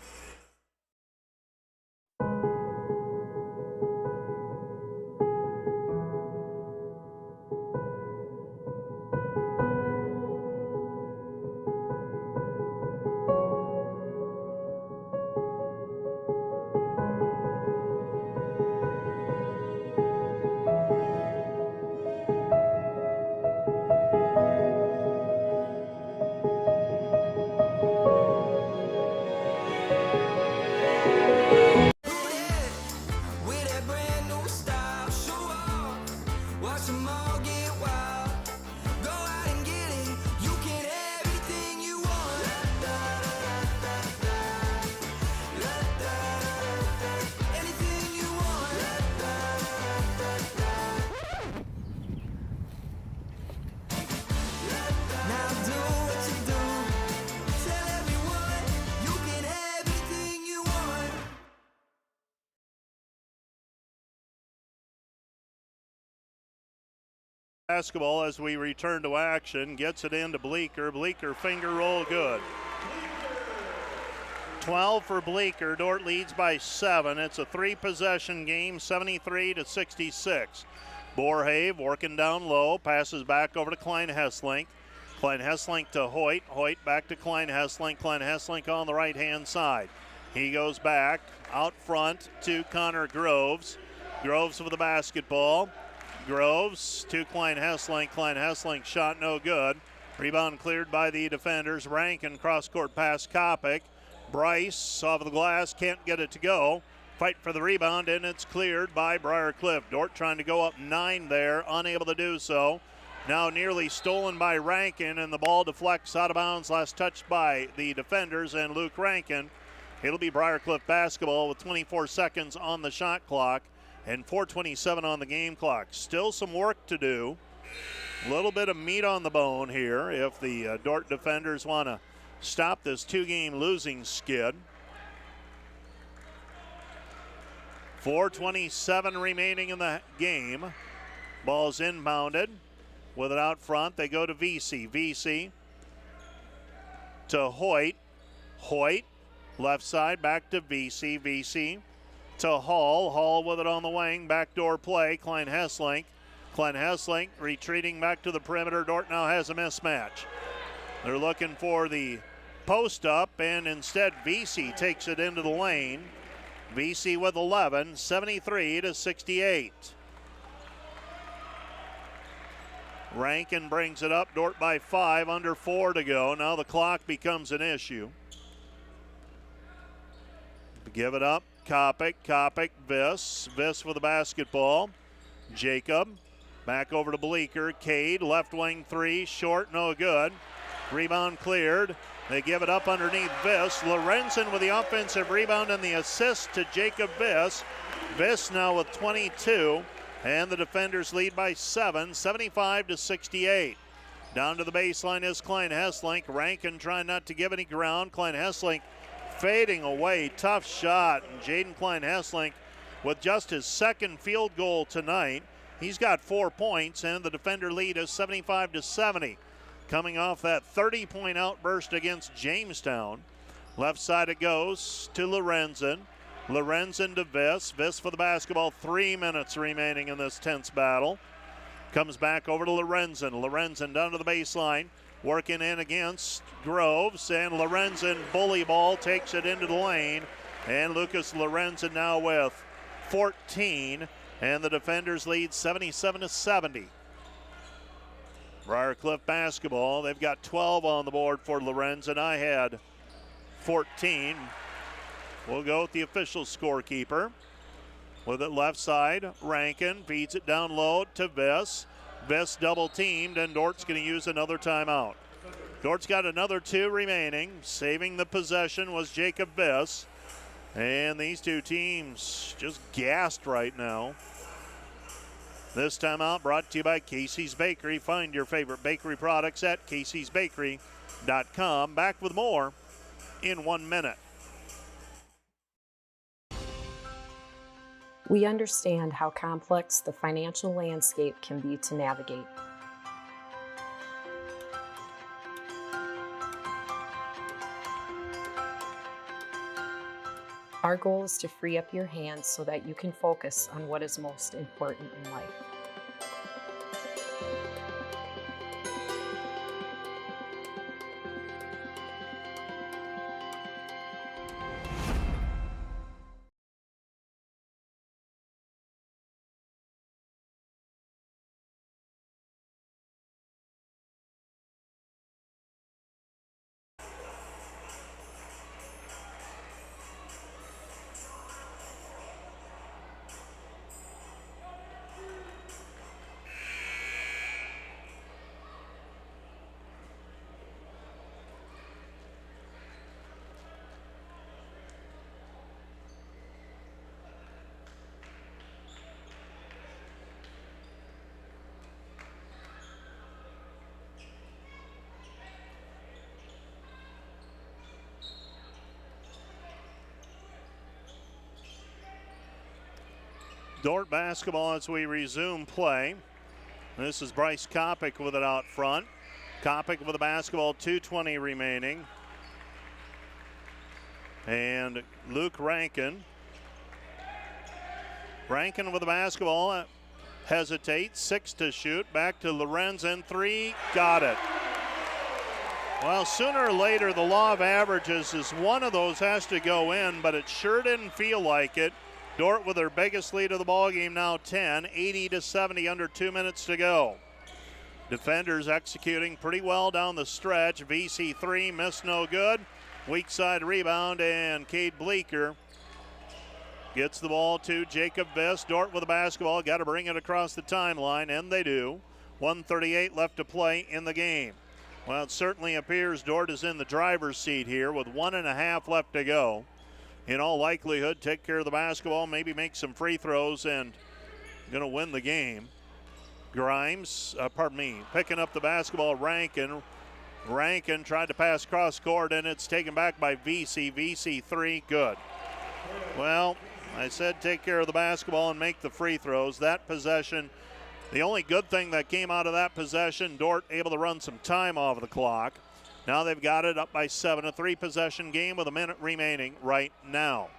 Basketball as we return to action. Gets it into Bleecker. Bleecker finger roll good. 12 for Bleecker. Dordt leads by 7. It's a 3-possession game, 73-66. Borhave working down low. Passes back over to Klein Hesslink. Klein Hesslink to Hoyt. Hoyt back to Klein Hesslink. Klein Hesslink on the right-hand side. He goes back out front to Connor Groves. Groves with the basketball. Groves to Klein Hesslink. Klein Hesslink shot no good. Rebound cleared by the defenders. Rankin cross-court pass Kopic. Bryce off of the glass, can't get it to go. Fight for the rebound, and it's cleared by Briar Cliff. Dordt trying to go up 9 there, unable to do so. Now nearly stolen by Rankin, and the ball deflects out of bounds. Last touched by the defenders and Luke Rankin. It'll be Briar Cliff basketball with 24 seconds on the shot clock and 4:27 on the game clock. Still some work to do. A little bit of meat on the bone here if the Dordt defenders want to stop this 2-game losing skid. 4:27 remaining in the game. Ball's inbounded. With it out front, they go to VC. VC to Hoyt. Hoyt, left side, back to VC. VC to Hall. Hall with it on the wing. Backdoor play. Klein Hesslink. Klein Hesslink retreating back to the perimeter. Dordt now has a mismatch. They're looking for the post up, and instead VC takes it into the lane. VC with 11, 73-68. Rankin brings it up. Dordt by 5, under 4 to go. Now the clock becomes an issue. Give it up. Kopic, Viss. Viss with the basketball. Jacob. Back over to Bleecker. Cade, left wing 3, short, no good. Rebound cleared. They give it up underneath Viss. Lorenzen with the offensive rebound and the assist to Jacob Viss. Viss now with 22, and the defenders lead by 7, 75-68. Down to the baseline is Klein Hesslink. Rankin trying not to give any ground. Klein Hesslink fading away. Tough shot. And Jaden Klein Hesslink with just his second field goal tonight. He's got 4 points, and the defender lead is 75-70. Coming off that 30-point outburst against Jamestown. Left side it goes to Lorenzen. Lorenzen to Viss. Viss for the basketball. 3 minutes remaining in this tense battle. Comes back over to Lorenzen. Lorenzen down to the baseline. Working in against Groves. And Lorenzen bully ball takes it into the lane. And Lucas Lorenzen now with 14. And the defenders lead 77-70. Briar Cliff basketball. They've got 12 on the board for Lorenzen. I had 14. We'll go with the official scorekeeper. With it left side, Rankin feeds it down low to Viss. Viss double teamed, and Dordt's going to use another timeout. Dordt's got another 2 remaining. Saving the possession was Jacob Viss. And these two teams just gassed right now. This timeout brought to you by Casey's Bakery. Find your favorite bakery products at caseysbakery.com. Back with more in 1 minute. We understand how complex the financial landscape can be to navigate. Our goal is to free up your hands so that you can focus on what is most important in life. Dordt basketball as we resume play. This is Bryce Kopic with it out front. Kopic with the basketball, 2:20 remaining. And Luke Rankin. Rankin with the basketball, hesitates, 6 to shoot. Back to Lorenzen, 3, got it. Well, sooner or later, the law of averages is one of those has to go in, but it sure didn't feel like it. Dordt with their biggest lead of the ballgame now 10, 80-70, under 2 minutes to go. Defenders executing pretty well down the stretch. VC3 missed, no good. Weak side rebound, and Cade Bleeker gets the ball to Jacob Viss. Dordt with the basketball, got to bring it across the timeline, and they do. 1:38 left to play in the game. Well, it certainly appears Dordt is in the driver's seat here with 1.5 left to go. In all likelihood, take care of the basketball, maybe make some free throws, and going to win the game. Grimes, picking up the basketball, Rankin. Rankin tried to pass cross court, and it's taken back by VC. VC3, good. Well, I said take care of the basketball and make the free throws. That possession, the only good thing that came out of that possession, Dordt able to run some time off the clock. Now they've got it up by 7, a 3-possession game with a minute remaining right now.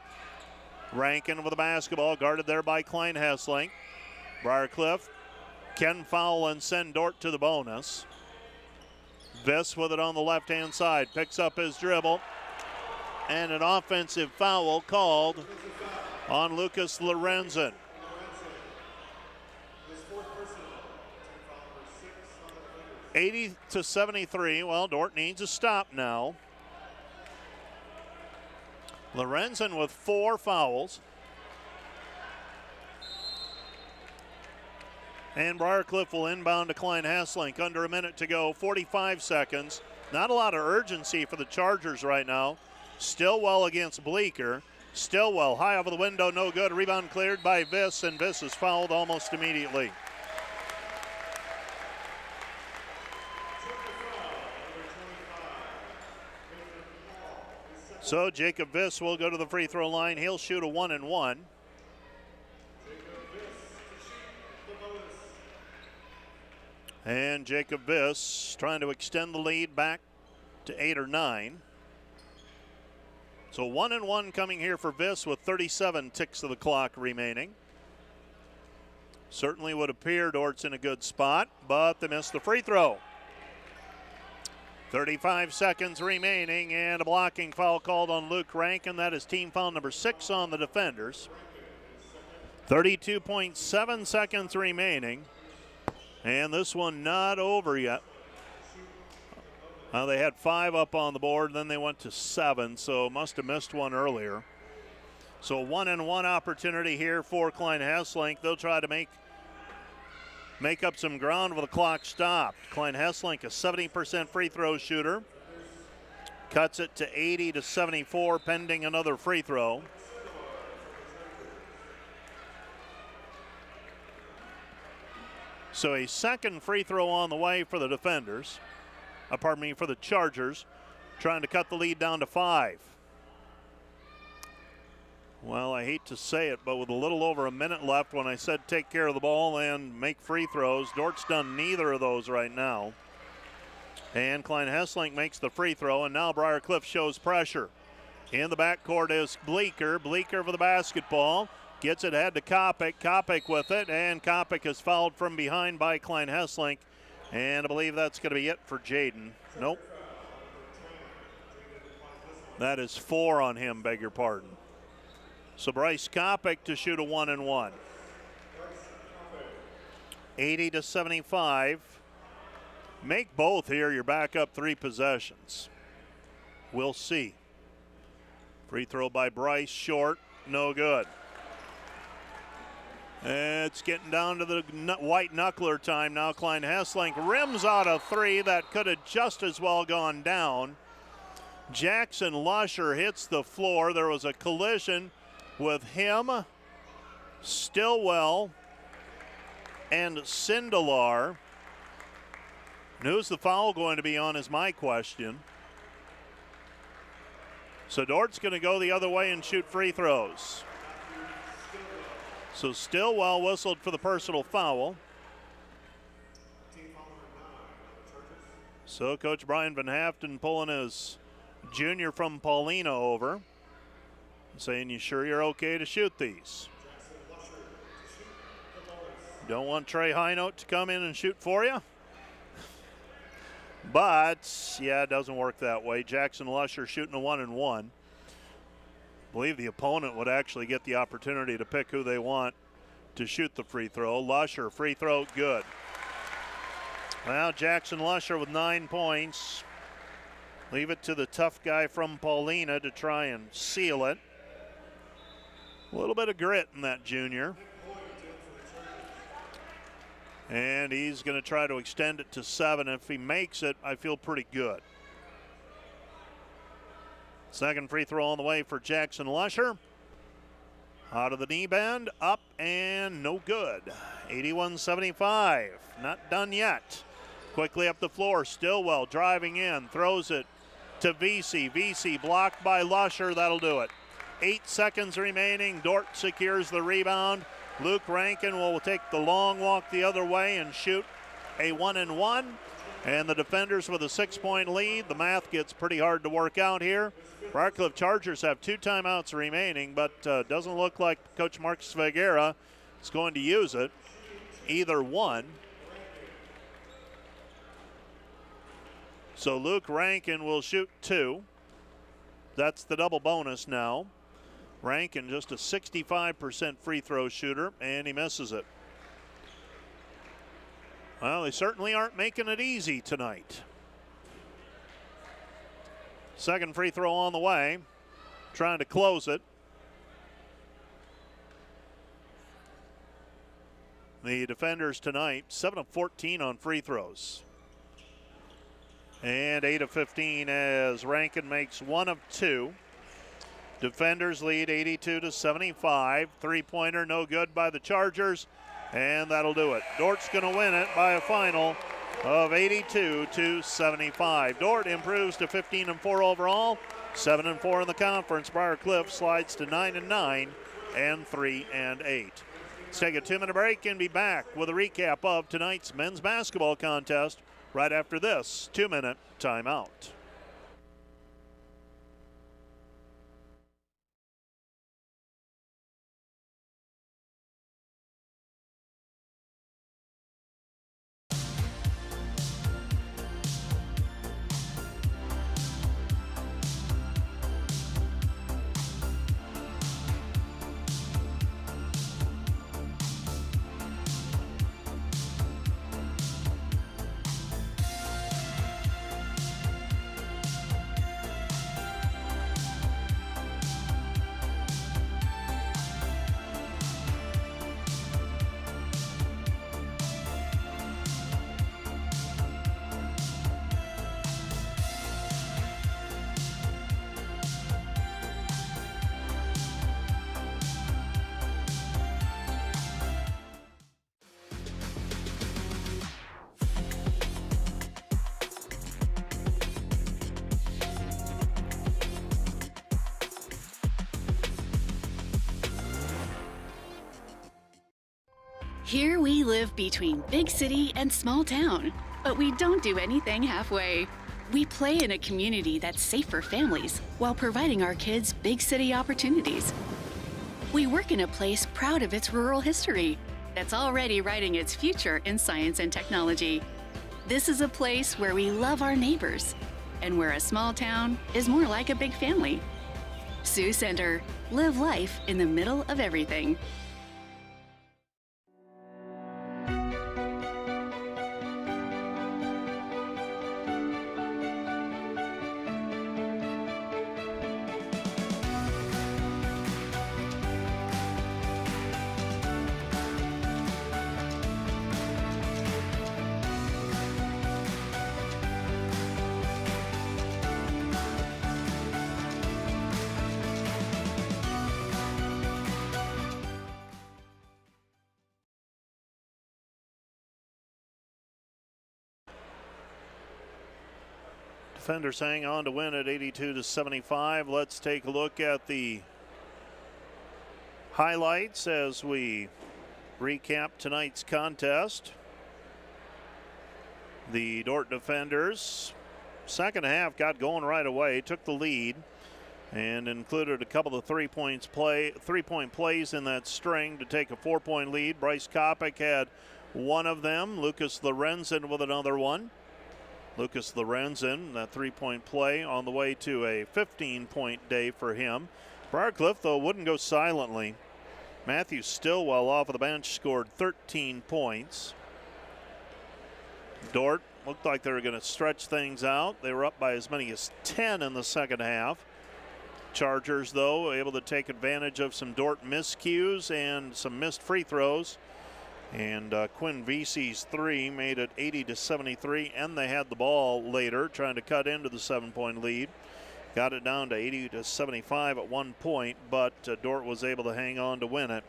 Rankin with the basketball, guarded there by Klein Hessling. Briarcliff can foul and send Dordt to the bonus. Viss with it on the left-hand side, picks up his dribble, and an offensive foul called on Lucas Lorenzen. (80-73). Well, Dordt needs a stop now. Lorenzen with 4 fouls. And Briarcliff will inbound to Klein Hesslink. Under a minute to go, 45 seconds. Not a lot of urgency for the Chargers right now. Stillwell against Bleeker. Stillwell high over the window, no good. Rebound cleared by Viss, and Viss is fouled almost immediately. So Jacob Viss will go to the free throw line. He'll shoot a 1-and-1. And Jacob Viss trying to extend the lead back to 8 or 9. So 1-and-1 coming here for Viss with 37 ticks of the clock remaining. Certainly would appear Dordt's in a good spot, but they missed the free throw. 35 seconds remaining, and a blocking foul called on Luke Rankin. That is team foul number 6 on the defenders. 32.7 seconds remaining, and this one not over yet. They had 5 up on the board, then they went to 7, so must have missed one earlier. So 1-and-1 opportunity here for Klein Hesslink. They'll try to make up some ground with the clock stopped. Klein Hesslink, a 70% free throw shooter, cuts it to 80-74 pending another free throw. So a second free throw on the way for the defenders. For the Chargers, trying to cut the lead down to 5. Well, I hate to say it, but with a little over a minute left, when I said take care of the ball and make free throws, Dordt's done neither of those right now. And Klein Hesselink makes the free throw, and now Briar Cliff shows pressure. In the backcourt is Bleeker. Bleeker for the basketball. Gets it ahead to Kopic. Kopic with it, and Kopic is fouled from behind by Klein Hesselink. And I believe that's going to be it for Jaden. Nope. That is 4 on him, beg your pardon. So Bryce Kopic to shoot a 1-and-1. 80-75. Make both here. You're back up 3 possessions. We'll see. Free throw by Bryce, short, no good. It's getting down to the white knuckler time now. Klein Hesselink rims out a 3 that could have just as well gone down. Jackson Lusher hits the floor. There was a collision with him, Stillwell, and Sindelar. And who's the foul going to be on is my question. So Dordt's going to go the other way and shoot free throws. So Stillwell whistled for the personal foul. So Coach Brian Van Haften pulling his junior from Paulina over, saying, "You sure you're okay to shoot these? Don't want Trey Highnote to come in and shoot for you?" But, yeah, it doesn't work that way. Jackson Lusher shooting a 1-and-1. I believe the opponent would actually get the opportunity to pick who they want to shoot the free throw. Lusher, free throw, good. Well, Jackson Lusher with 9 points. Leave it to the tough guy from Paulina to try and seal it. A little bit of grit in that junior. And he's going to try to extend it to 7. If he makes it, I feel pretty good. Second free throw on the way for Jackson Lusher. Out of the knee bend, up and no good. 81-75, not done yet. Quickly up the floor, Stillwell driving in, throws it to VC. VC blocked by Lusher, that'll do it. 8 seconds remaining, Dordt secures the rebound. Luke Rankin will take the long walk the other way and shoot a 1-and-1. And the defenders with a 6-point lead. The math gets pretty hard to work out here. Briarcliff Chargers have 2 timeouts remaining, but doesn't look like Coach Mark Svegera is going to use it. Either one. So Luke Rankin will shoot 2. That's the double bonus now. Rankin just a 65% free throw shooter, and he misses it. Well, they certainly aren't making it easy tonight. Second free throw on the way, trying to close it. The defenders tonight, 7 of 14 on free throws. And 8 of 15 as Rankin makes 1 of 2. Defenders lead 82-75. 3-pointer no good by the Chargers, and that'll do it. Dordt's going to win it by a final of 82-75. Dordt improves to 15-4 overall, 7-4 in the conference. Briarcliff slides to 9-9 and 3-8. Let's take a 2-minute break and be back with a recap of tonight's men's basketball contest right after this 2-minute timeout. Here we live between big city and small town, but we don't do anything halfway. We play in a community that's safe for families while providing our kids big city opportunities. We work in a place proud of its rural history that's already writing its future in science and technology. This is a place where we love our neighbors and where a small town is more like a big family. Sioux Center, live life in the middle of everything. Defenders hang on to win at 82-75. Let's take a look at the highlights as we recap tonight's contest. The Dordt defenders, second half, got going right away, took the lead, and included a couple of three-point plays in that string to take a 4-point lead. Bryce Kopic had one of them. Lucas Lorenzen with another one. Lucas Lorenzen, that 3-point play on the way to a 15-point day for him. Briarcliff, though, wouldn't go silently. Matthew Stillwell off of the bench scored 13 points. Dordt looked like they were going to stretch things out. They were up by as many as 10 in the second half. Chargers, though, able to take advantage of some Dordt miscues and some missed free throws. And Quinn Vesey's three made it 80-73, and they had the ball later, trying to cut into the 7-point lead. Got it down to 80-75 at one point, but Dordt was able to hang on to win it,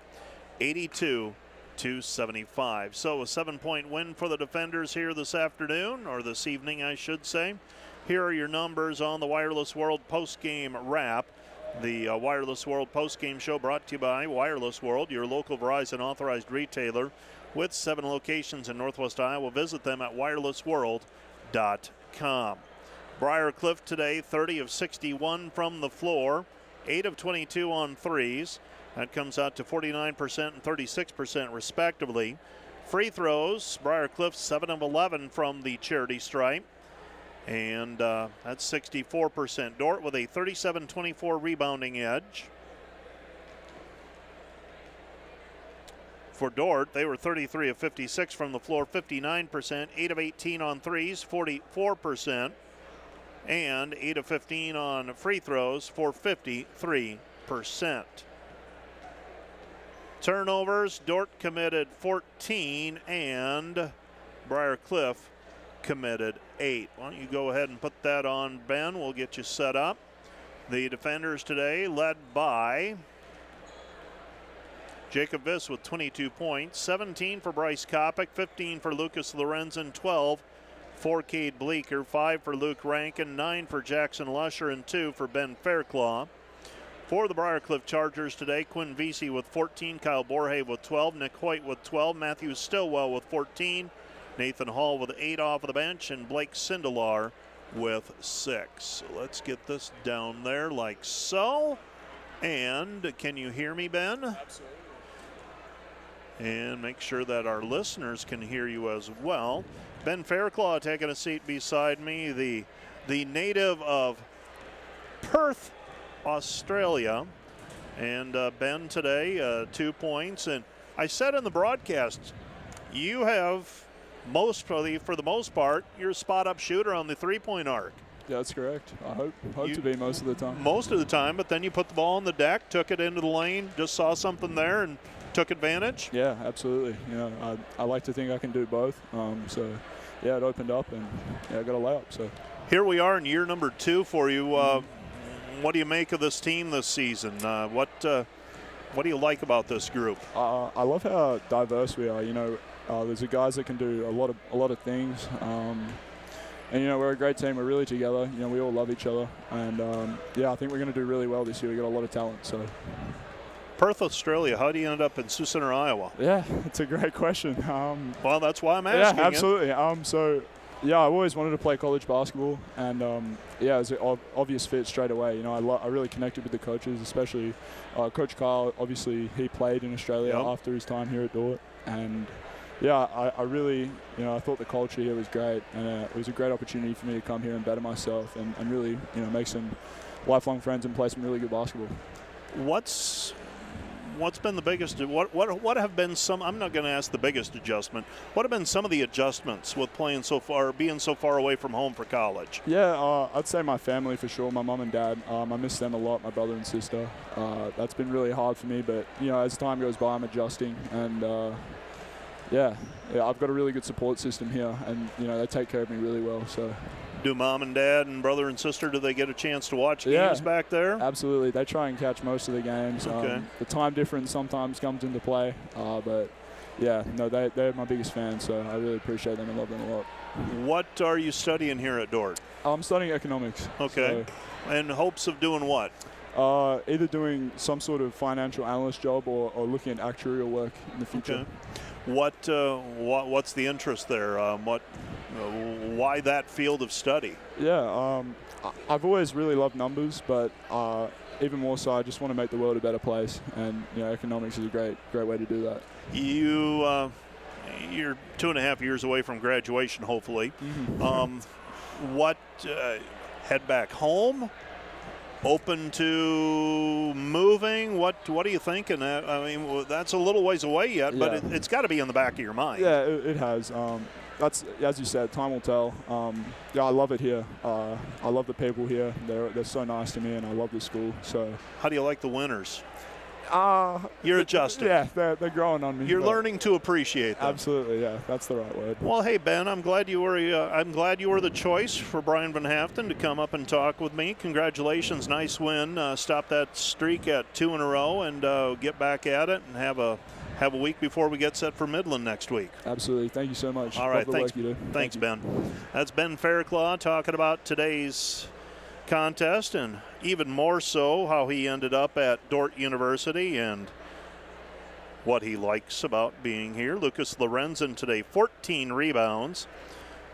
82-75. So a 7-point win for the defenders here this afternoon, or this evening, I should say. Here are your numbers on the Wireless World postgame wrap. The Wireless World postgame show brought to you by Wireless World, your local Verizon authorized retailer with 7 locations in Northwest Iowa. Visit them at wirelessworld.com. Briarcliff today, 30 of 61 from the floor, 8 of 22 on threes. That comes out to 49% and 36% respectively. Free throws, Briarcliff 7 of 11 from the charity stripe. And that's 64%. Dordt with a 37-24 rebounding edge. For Dordt, they were 33 of 56 from the floor, 59%, 8 of 18 on threes, 44%, and 8 of 15 on free throws for 53%. Turnovers, Dordt committed 14 and Briarcliff committed 8. Why don't you go ahead and put that on, Ben? We'll get you set up. The defenders today led by Jacob Viss with 22 points, 17 for Bryce Kopic, 15 for Lucas Lorenzen, 12 for Cade Bleeker, 5 for Luke Rankin, 9 for Jackson Lusher, and 2 for Ben Fairclaw. For the Briarcliff Chargers today, Quinn Vesey with 14, Kyle Borhave with 12, Nick Hoyt with 12, Matthew Stillwell with 14, Nathan Hall with 8 off of the bench, and Blake Sindelar with 6. So let's get this down there like so. And can you hear me, Ben? Absolutely. And make sure that our listeners can hear you as well. Ben Fairclaw taking a seat beside me, the native of Perth, Australia. And Ben today, 2 points. And I said in the broadcast, you have for the most part, you're a spot-up shooter on the three-point arc. Yeah, that's correct. I hope to be most of the time. Most of the time, but then you put the ball on the deck, took it into the lane, just saw something there and took advantage. Yeah, absolutely. You know, I like to think I can do both. So, yeah, it opened up and I got a layup. So here we are in year number 2 for you. What do you make of this team this season? What do you like about this group? I love how diverse we are. You know, there's the guys that can do a lot of things. And, you know, we're a great team. We're really together. You know, we all love each other. And, yeah, I think we're going to do really well this year. We got a lot of talent. So. Perth, Australia. How do you end up in Sioux Center, Iowa? Yeah, it's a great question. Well, that's why I'm asking. Yeah, absolutely. I've always wanted to play college basketball, and it was an obvious fit straight away. I really connected with the coaches, especially Coach Kyle. Obviously, he played in Australia after his time here at Dordt, and I really, I thought the culture here was great, and it was a great opportunity for me to come here and better myself, and really, make some lifelong friends and play some really good basketball. What's been the biggest? What have been some? I'm not going to ask the biggest adjustment. What have been some of the adjustments with playing so far, being so far away from home for college? Yeah, I'd say my family for sure. My mom and dad. I miss them a lot. My brother and sister. That's been really hard for me. But as time goes by, I'm adjusting, and I've got a really good support system here, and they take care of me really well. So. Do mom and dad and brother and sister, do they get a chance to watch games back there? Absolutely. They try and catch most of the games. Okay. The time difference sometimes comes into play, but they're my biggest fans, so I really appreciate them and love them a lot. What are you studying here at Dordt? I'm studying economics. Okay. In hopes of doing what? Either doing some sort of financial analyst job or looking at actuarial work in the future. Okay. What's the interest there? Why that field of study? Yeah, I've always really loved numbers, but even more so, I just want to make the world a better place, and economics is a great way to do that. You're 2.5 years away from graduation, hopefully. Mm-hmm. Head back home? Open to moving? What are you thinking? I mean, that's a little ways away yet, but it's got to be in the back of your mind. Yeah, it has. That's, as you said, time will tell. I love it here. I love the people here. They're so nice to me, and I love the school. So, how do you like the winters? You're adjusting. Yeah, they're growing on me. You're learning to appreciate them. Absolutely, yeah, that's the right word. Well, hey Ben, I'm glad you were the choice for Brian Van Haften to come up and talk with me. Congratulations, nice win. Stop that streak at 2 in a row and get back at it and have a week before we get set for Midland next week. Absolutely, thank you so much. All right, love the work you do. Thanks, Ben. That's Ben Fairclaw talking about today's contest, and even more so how he ended up at Dordt University and what he likes about being here. Lucas Lorenzen today, 14 rebounds.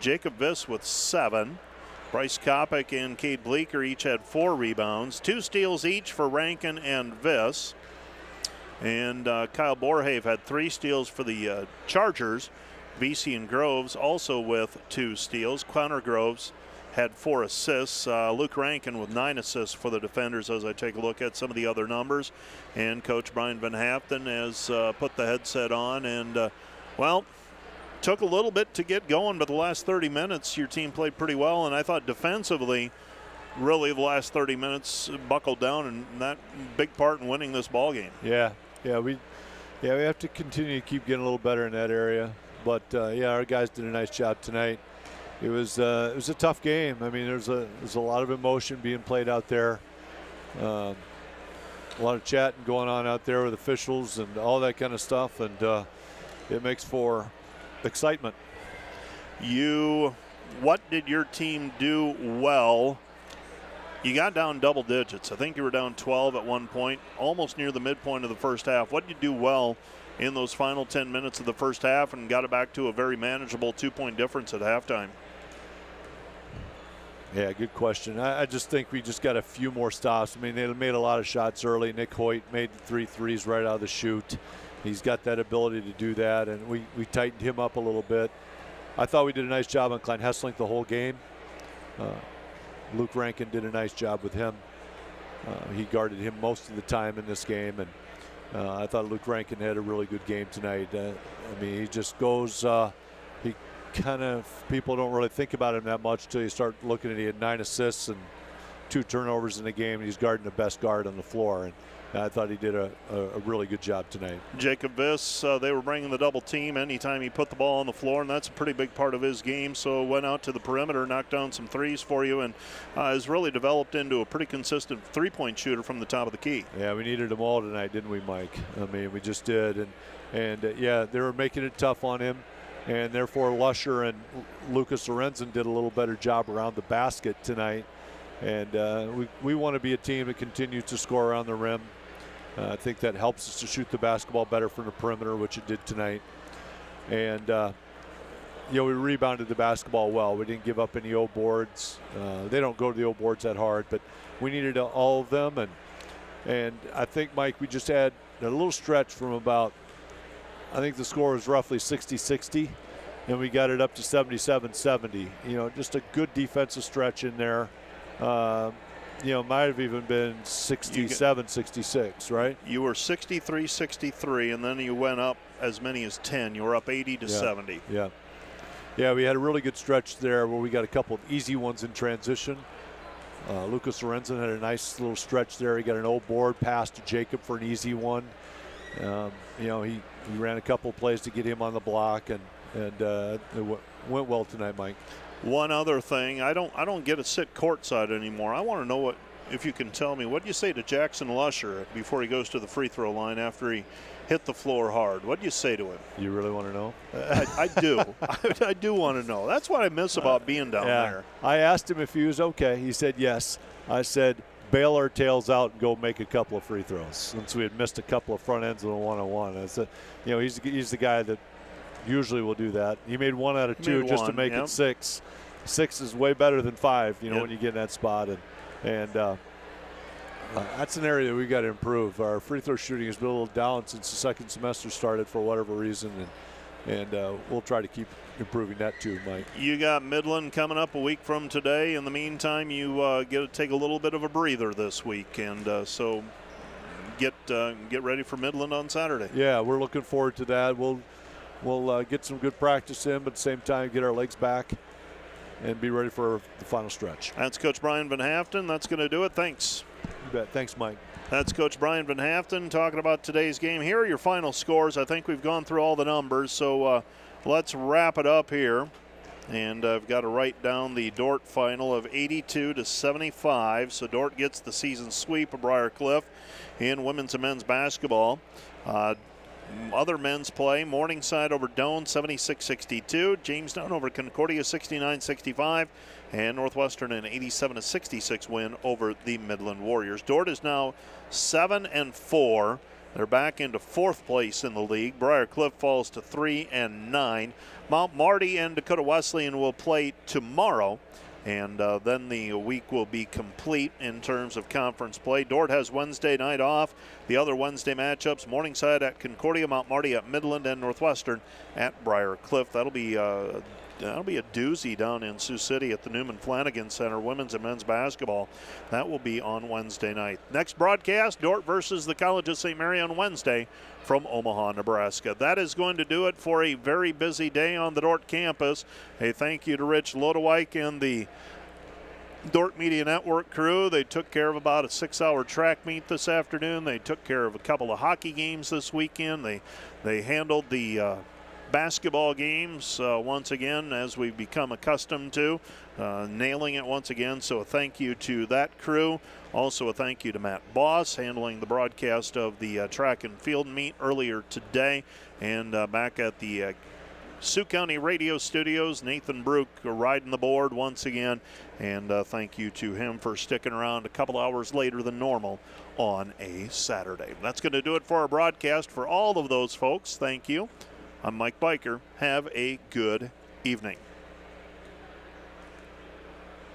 Jacob Viss with 7. Bryce Kopic and Cade Bleeker each had 4 rebounds. 2 steals each for Rankin and Viss. And Kyle Borhave had 3 steals for the Chargers. VC and Groves also with 2 steals. Connor Groves had 4 assists. Luke Rankin with 9 assists for the defenders as I take a look at some of the other numbers. And Coach Brian Van Haften has put the headset on and, took a little bit to get going, but the last 30 minutes your team played pretty well. And I thought defensively, really the last 30 minutes buckled down, and that big part in winning this ball game. Yeah, we have to continue to keep getting a little better in that area. But, our guys did a nice job tonight. It was a tough game. I mean, there's a lot of emotion being played out there. A lot of chatting going on out there with officials and all that kind of stuff, and it makes for excitement. What did your team do well? You got down double digits. I think you were down 12 at one point, almost near the midpoint of the first half. What did you do well in those final 10 minutes of the first half and got it back to a very manageable 2-point difference at halftime? Yeah, good question. I just think we just got a few more stops. I mean, they made a lot of shots early. Nick Hoyt made 3 threes right out of the chute. He's got that ability to do that, and we tightened him up a little bit. I thought we did a nice job on Klein Hesselink the whole game. Luke Rankin did a nice job with him. He guarded him most of the time in this game, and I thought Luke Rankin had a really good game tonight. I mean, he just goes, people don't really think about him that much until you start looking at he had 9 assists and 2 turnovers in the game, and he's guarding the best guard on the floor. And I thought he did a really good job tonight. Jacob Viss, they were bringing the double team anytime he put the ball on the floor, and that's a pretty big part of his game. So went out to the perimeter, knocked down some threes for you, and has really developed into a pretty consistent 3-point shooter from the top of the key. Yeah, we needed them all tonight, didn't we, Mike? I mean, we just did. And they were making it tough on him. And therefore, Lusher and Lucas Lorenzen did a little better job around the basket tonight. And we want to be a team that continues to score around the rim. I think that helps us to shoot the basketball better from the perimeter, which it did tonight. And, we rebounded the basketball well. We didn't give up any O boards. They don't go to the O boards that hard, but we needed all of them. And I think, Mike, we just had a little stretch from about, I think the score was roughly 60-60, and we got it up to 77-70. Just a good defensive stretch in there. Might have even been 67-66, right? You were 63-63, and then you went up as many as 10. You were up 80-70. Yeah, we had a really good stretch there where we got a couple of easy ones in transition. Lucas Lorenzen had a nice little stretch there. He got an old board pass to Jacob for an easy one. He ran a couple of plays to get him on the block, and it went well tonight, Mike. One other thing, I don't get to sit courtside anymore. I want to know if you can tell me, what do you say to Jackson Lusher before he goes to the free throw line after he hit the floor hard? What do you say to him? You really want to know? I do. I do want to know. That's what I miss about being down there. I asked him if he was okay. He said yes. I said, bail our tails out and go make a couple of free throws, since we had missed a couple of front ends of the one-on-one. I said, he's the guy that usually will do that. He made 1 out of 2 just to make it 6. 6 is way better than 5, when you get in that spot. And that's an area that we got to improve. Our free throw shooting has been a little down since the second semester started for whatever reason, and we'll try to keep improving that too, Mike. You got Midland coming up a week from today. In the meantime, you get to take a little bit of a breather this week, and so get ready for Midland on Saturday. Yeah, we're looking forward to that. We'll get some good practice in, but at the same time get our legs back and be ready for the final stretch. That's Coach Brian Van Haften. That's going to do it. Thanks. You bet. Thanks, Mike. That's Coach Brian Van Haften talking about today's game. Here are your final scores. I think we've gone through all the numbers, so let's wrap it up here. And I've got to write down the Dordt final of 82-75. So Dordt gets the season sweep of Briar Cliff in women's and men's basketball. Other men's play, Morningside over Doane 76-62, Jamestown over Concordia 69-65, and Northwestern an 87-66 win over the Midland Warriors. Dordt is now 7-4. They're back into 4th place in the league. Briar Cliff falls to 3-9. Mount Marty and Dakota Wesleyan will play tomorrow. And then the week will be complete in terms of conference play. Dordt has Wednesday night off. The other Wednesday matchups, Morningside at Concordia, Mount Marty at Midland, and Northwestern at Briar Cliff. That'll be a doozy down in Sioux City at the Newman Flanagan Center, women's and men's basketball. That will be on Wednesday night. Next broadcast, Dordt versus the College of St. Mary on Wednesday from Omaha, Nebraska. That is going to do it for a very busy day on the Dordt campus. A thank you to Rich Lodewijk and the Dordt Media Network crew. They took care of about a 6-hour track meet this afternoon. They took care of a couple of hockey games this weekend. They handled the basketball games once again, as we've become accustomed to, nailing it once again. So a thank you to that crew. Also a thank you to Matt Boss, handling the broadcast of the track and field meet earlier today. And back at the Sioux County Radio Studios, Nathan Brook riding the board once again. And thank you to him for sticking around a couple hours later than normal on a Saturday. That's going to do it for our broadcast. For all of those folks, thank you. I'm Mike Biker. Have a good evening.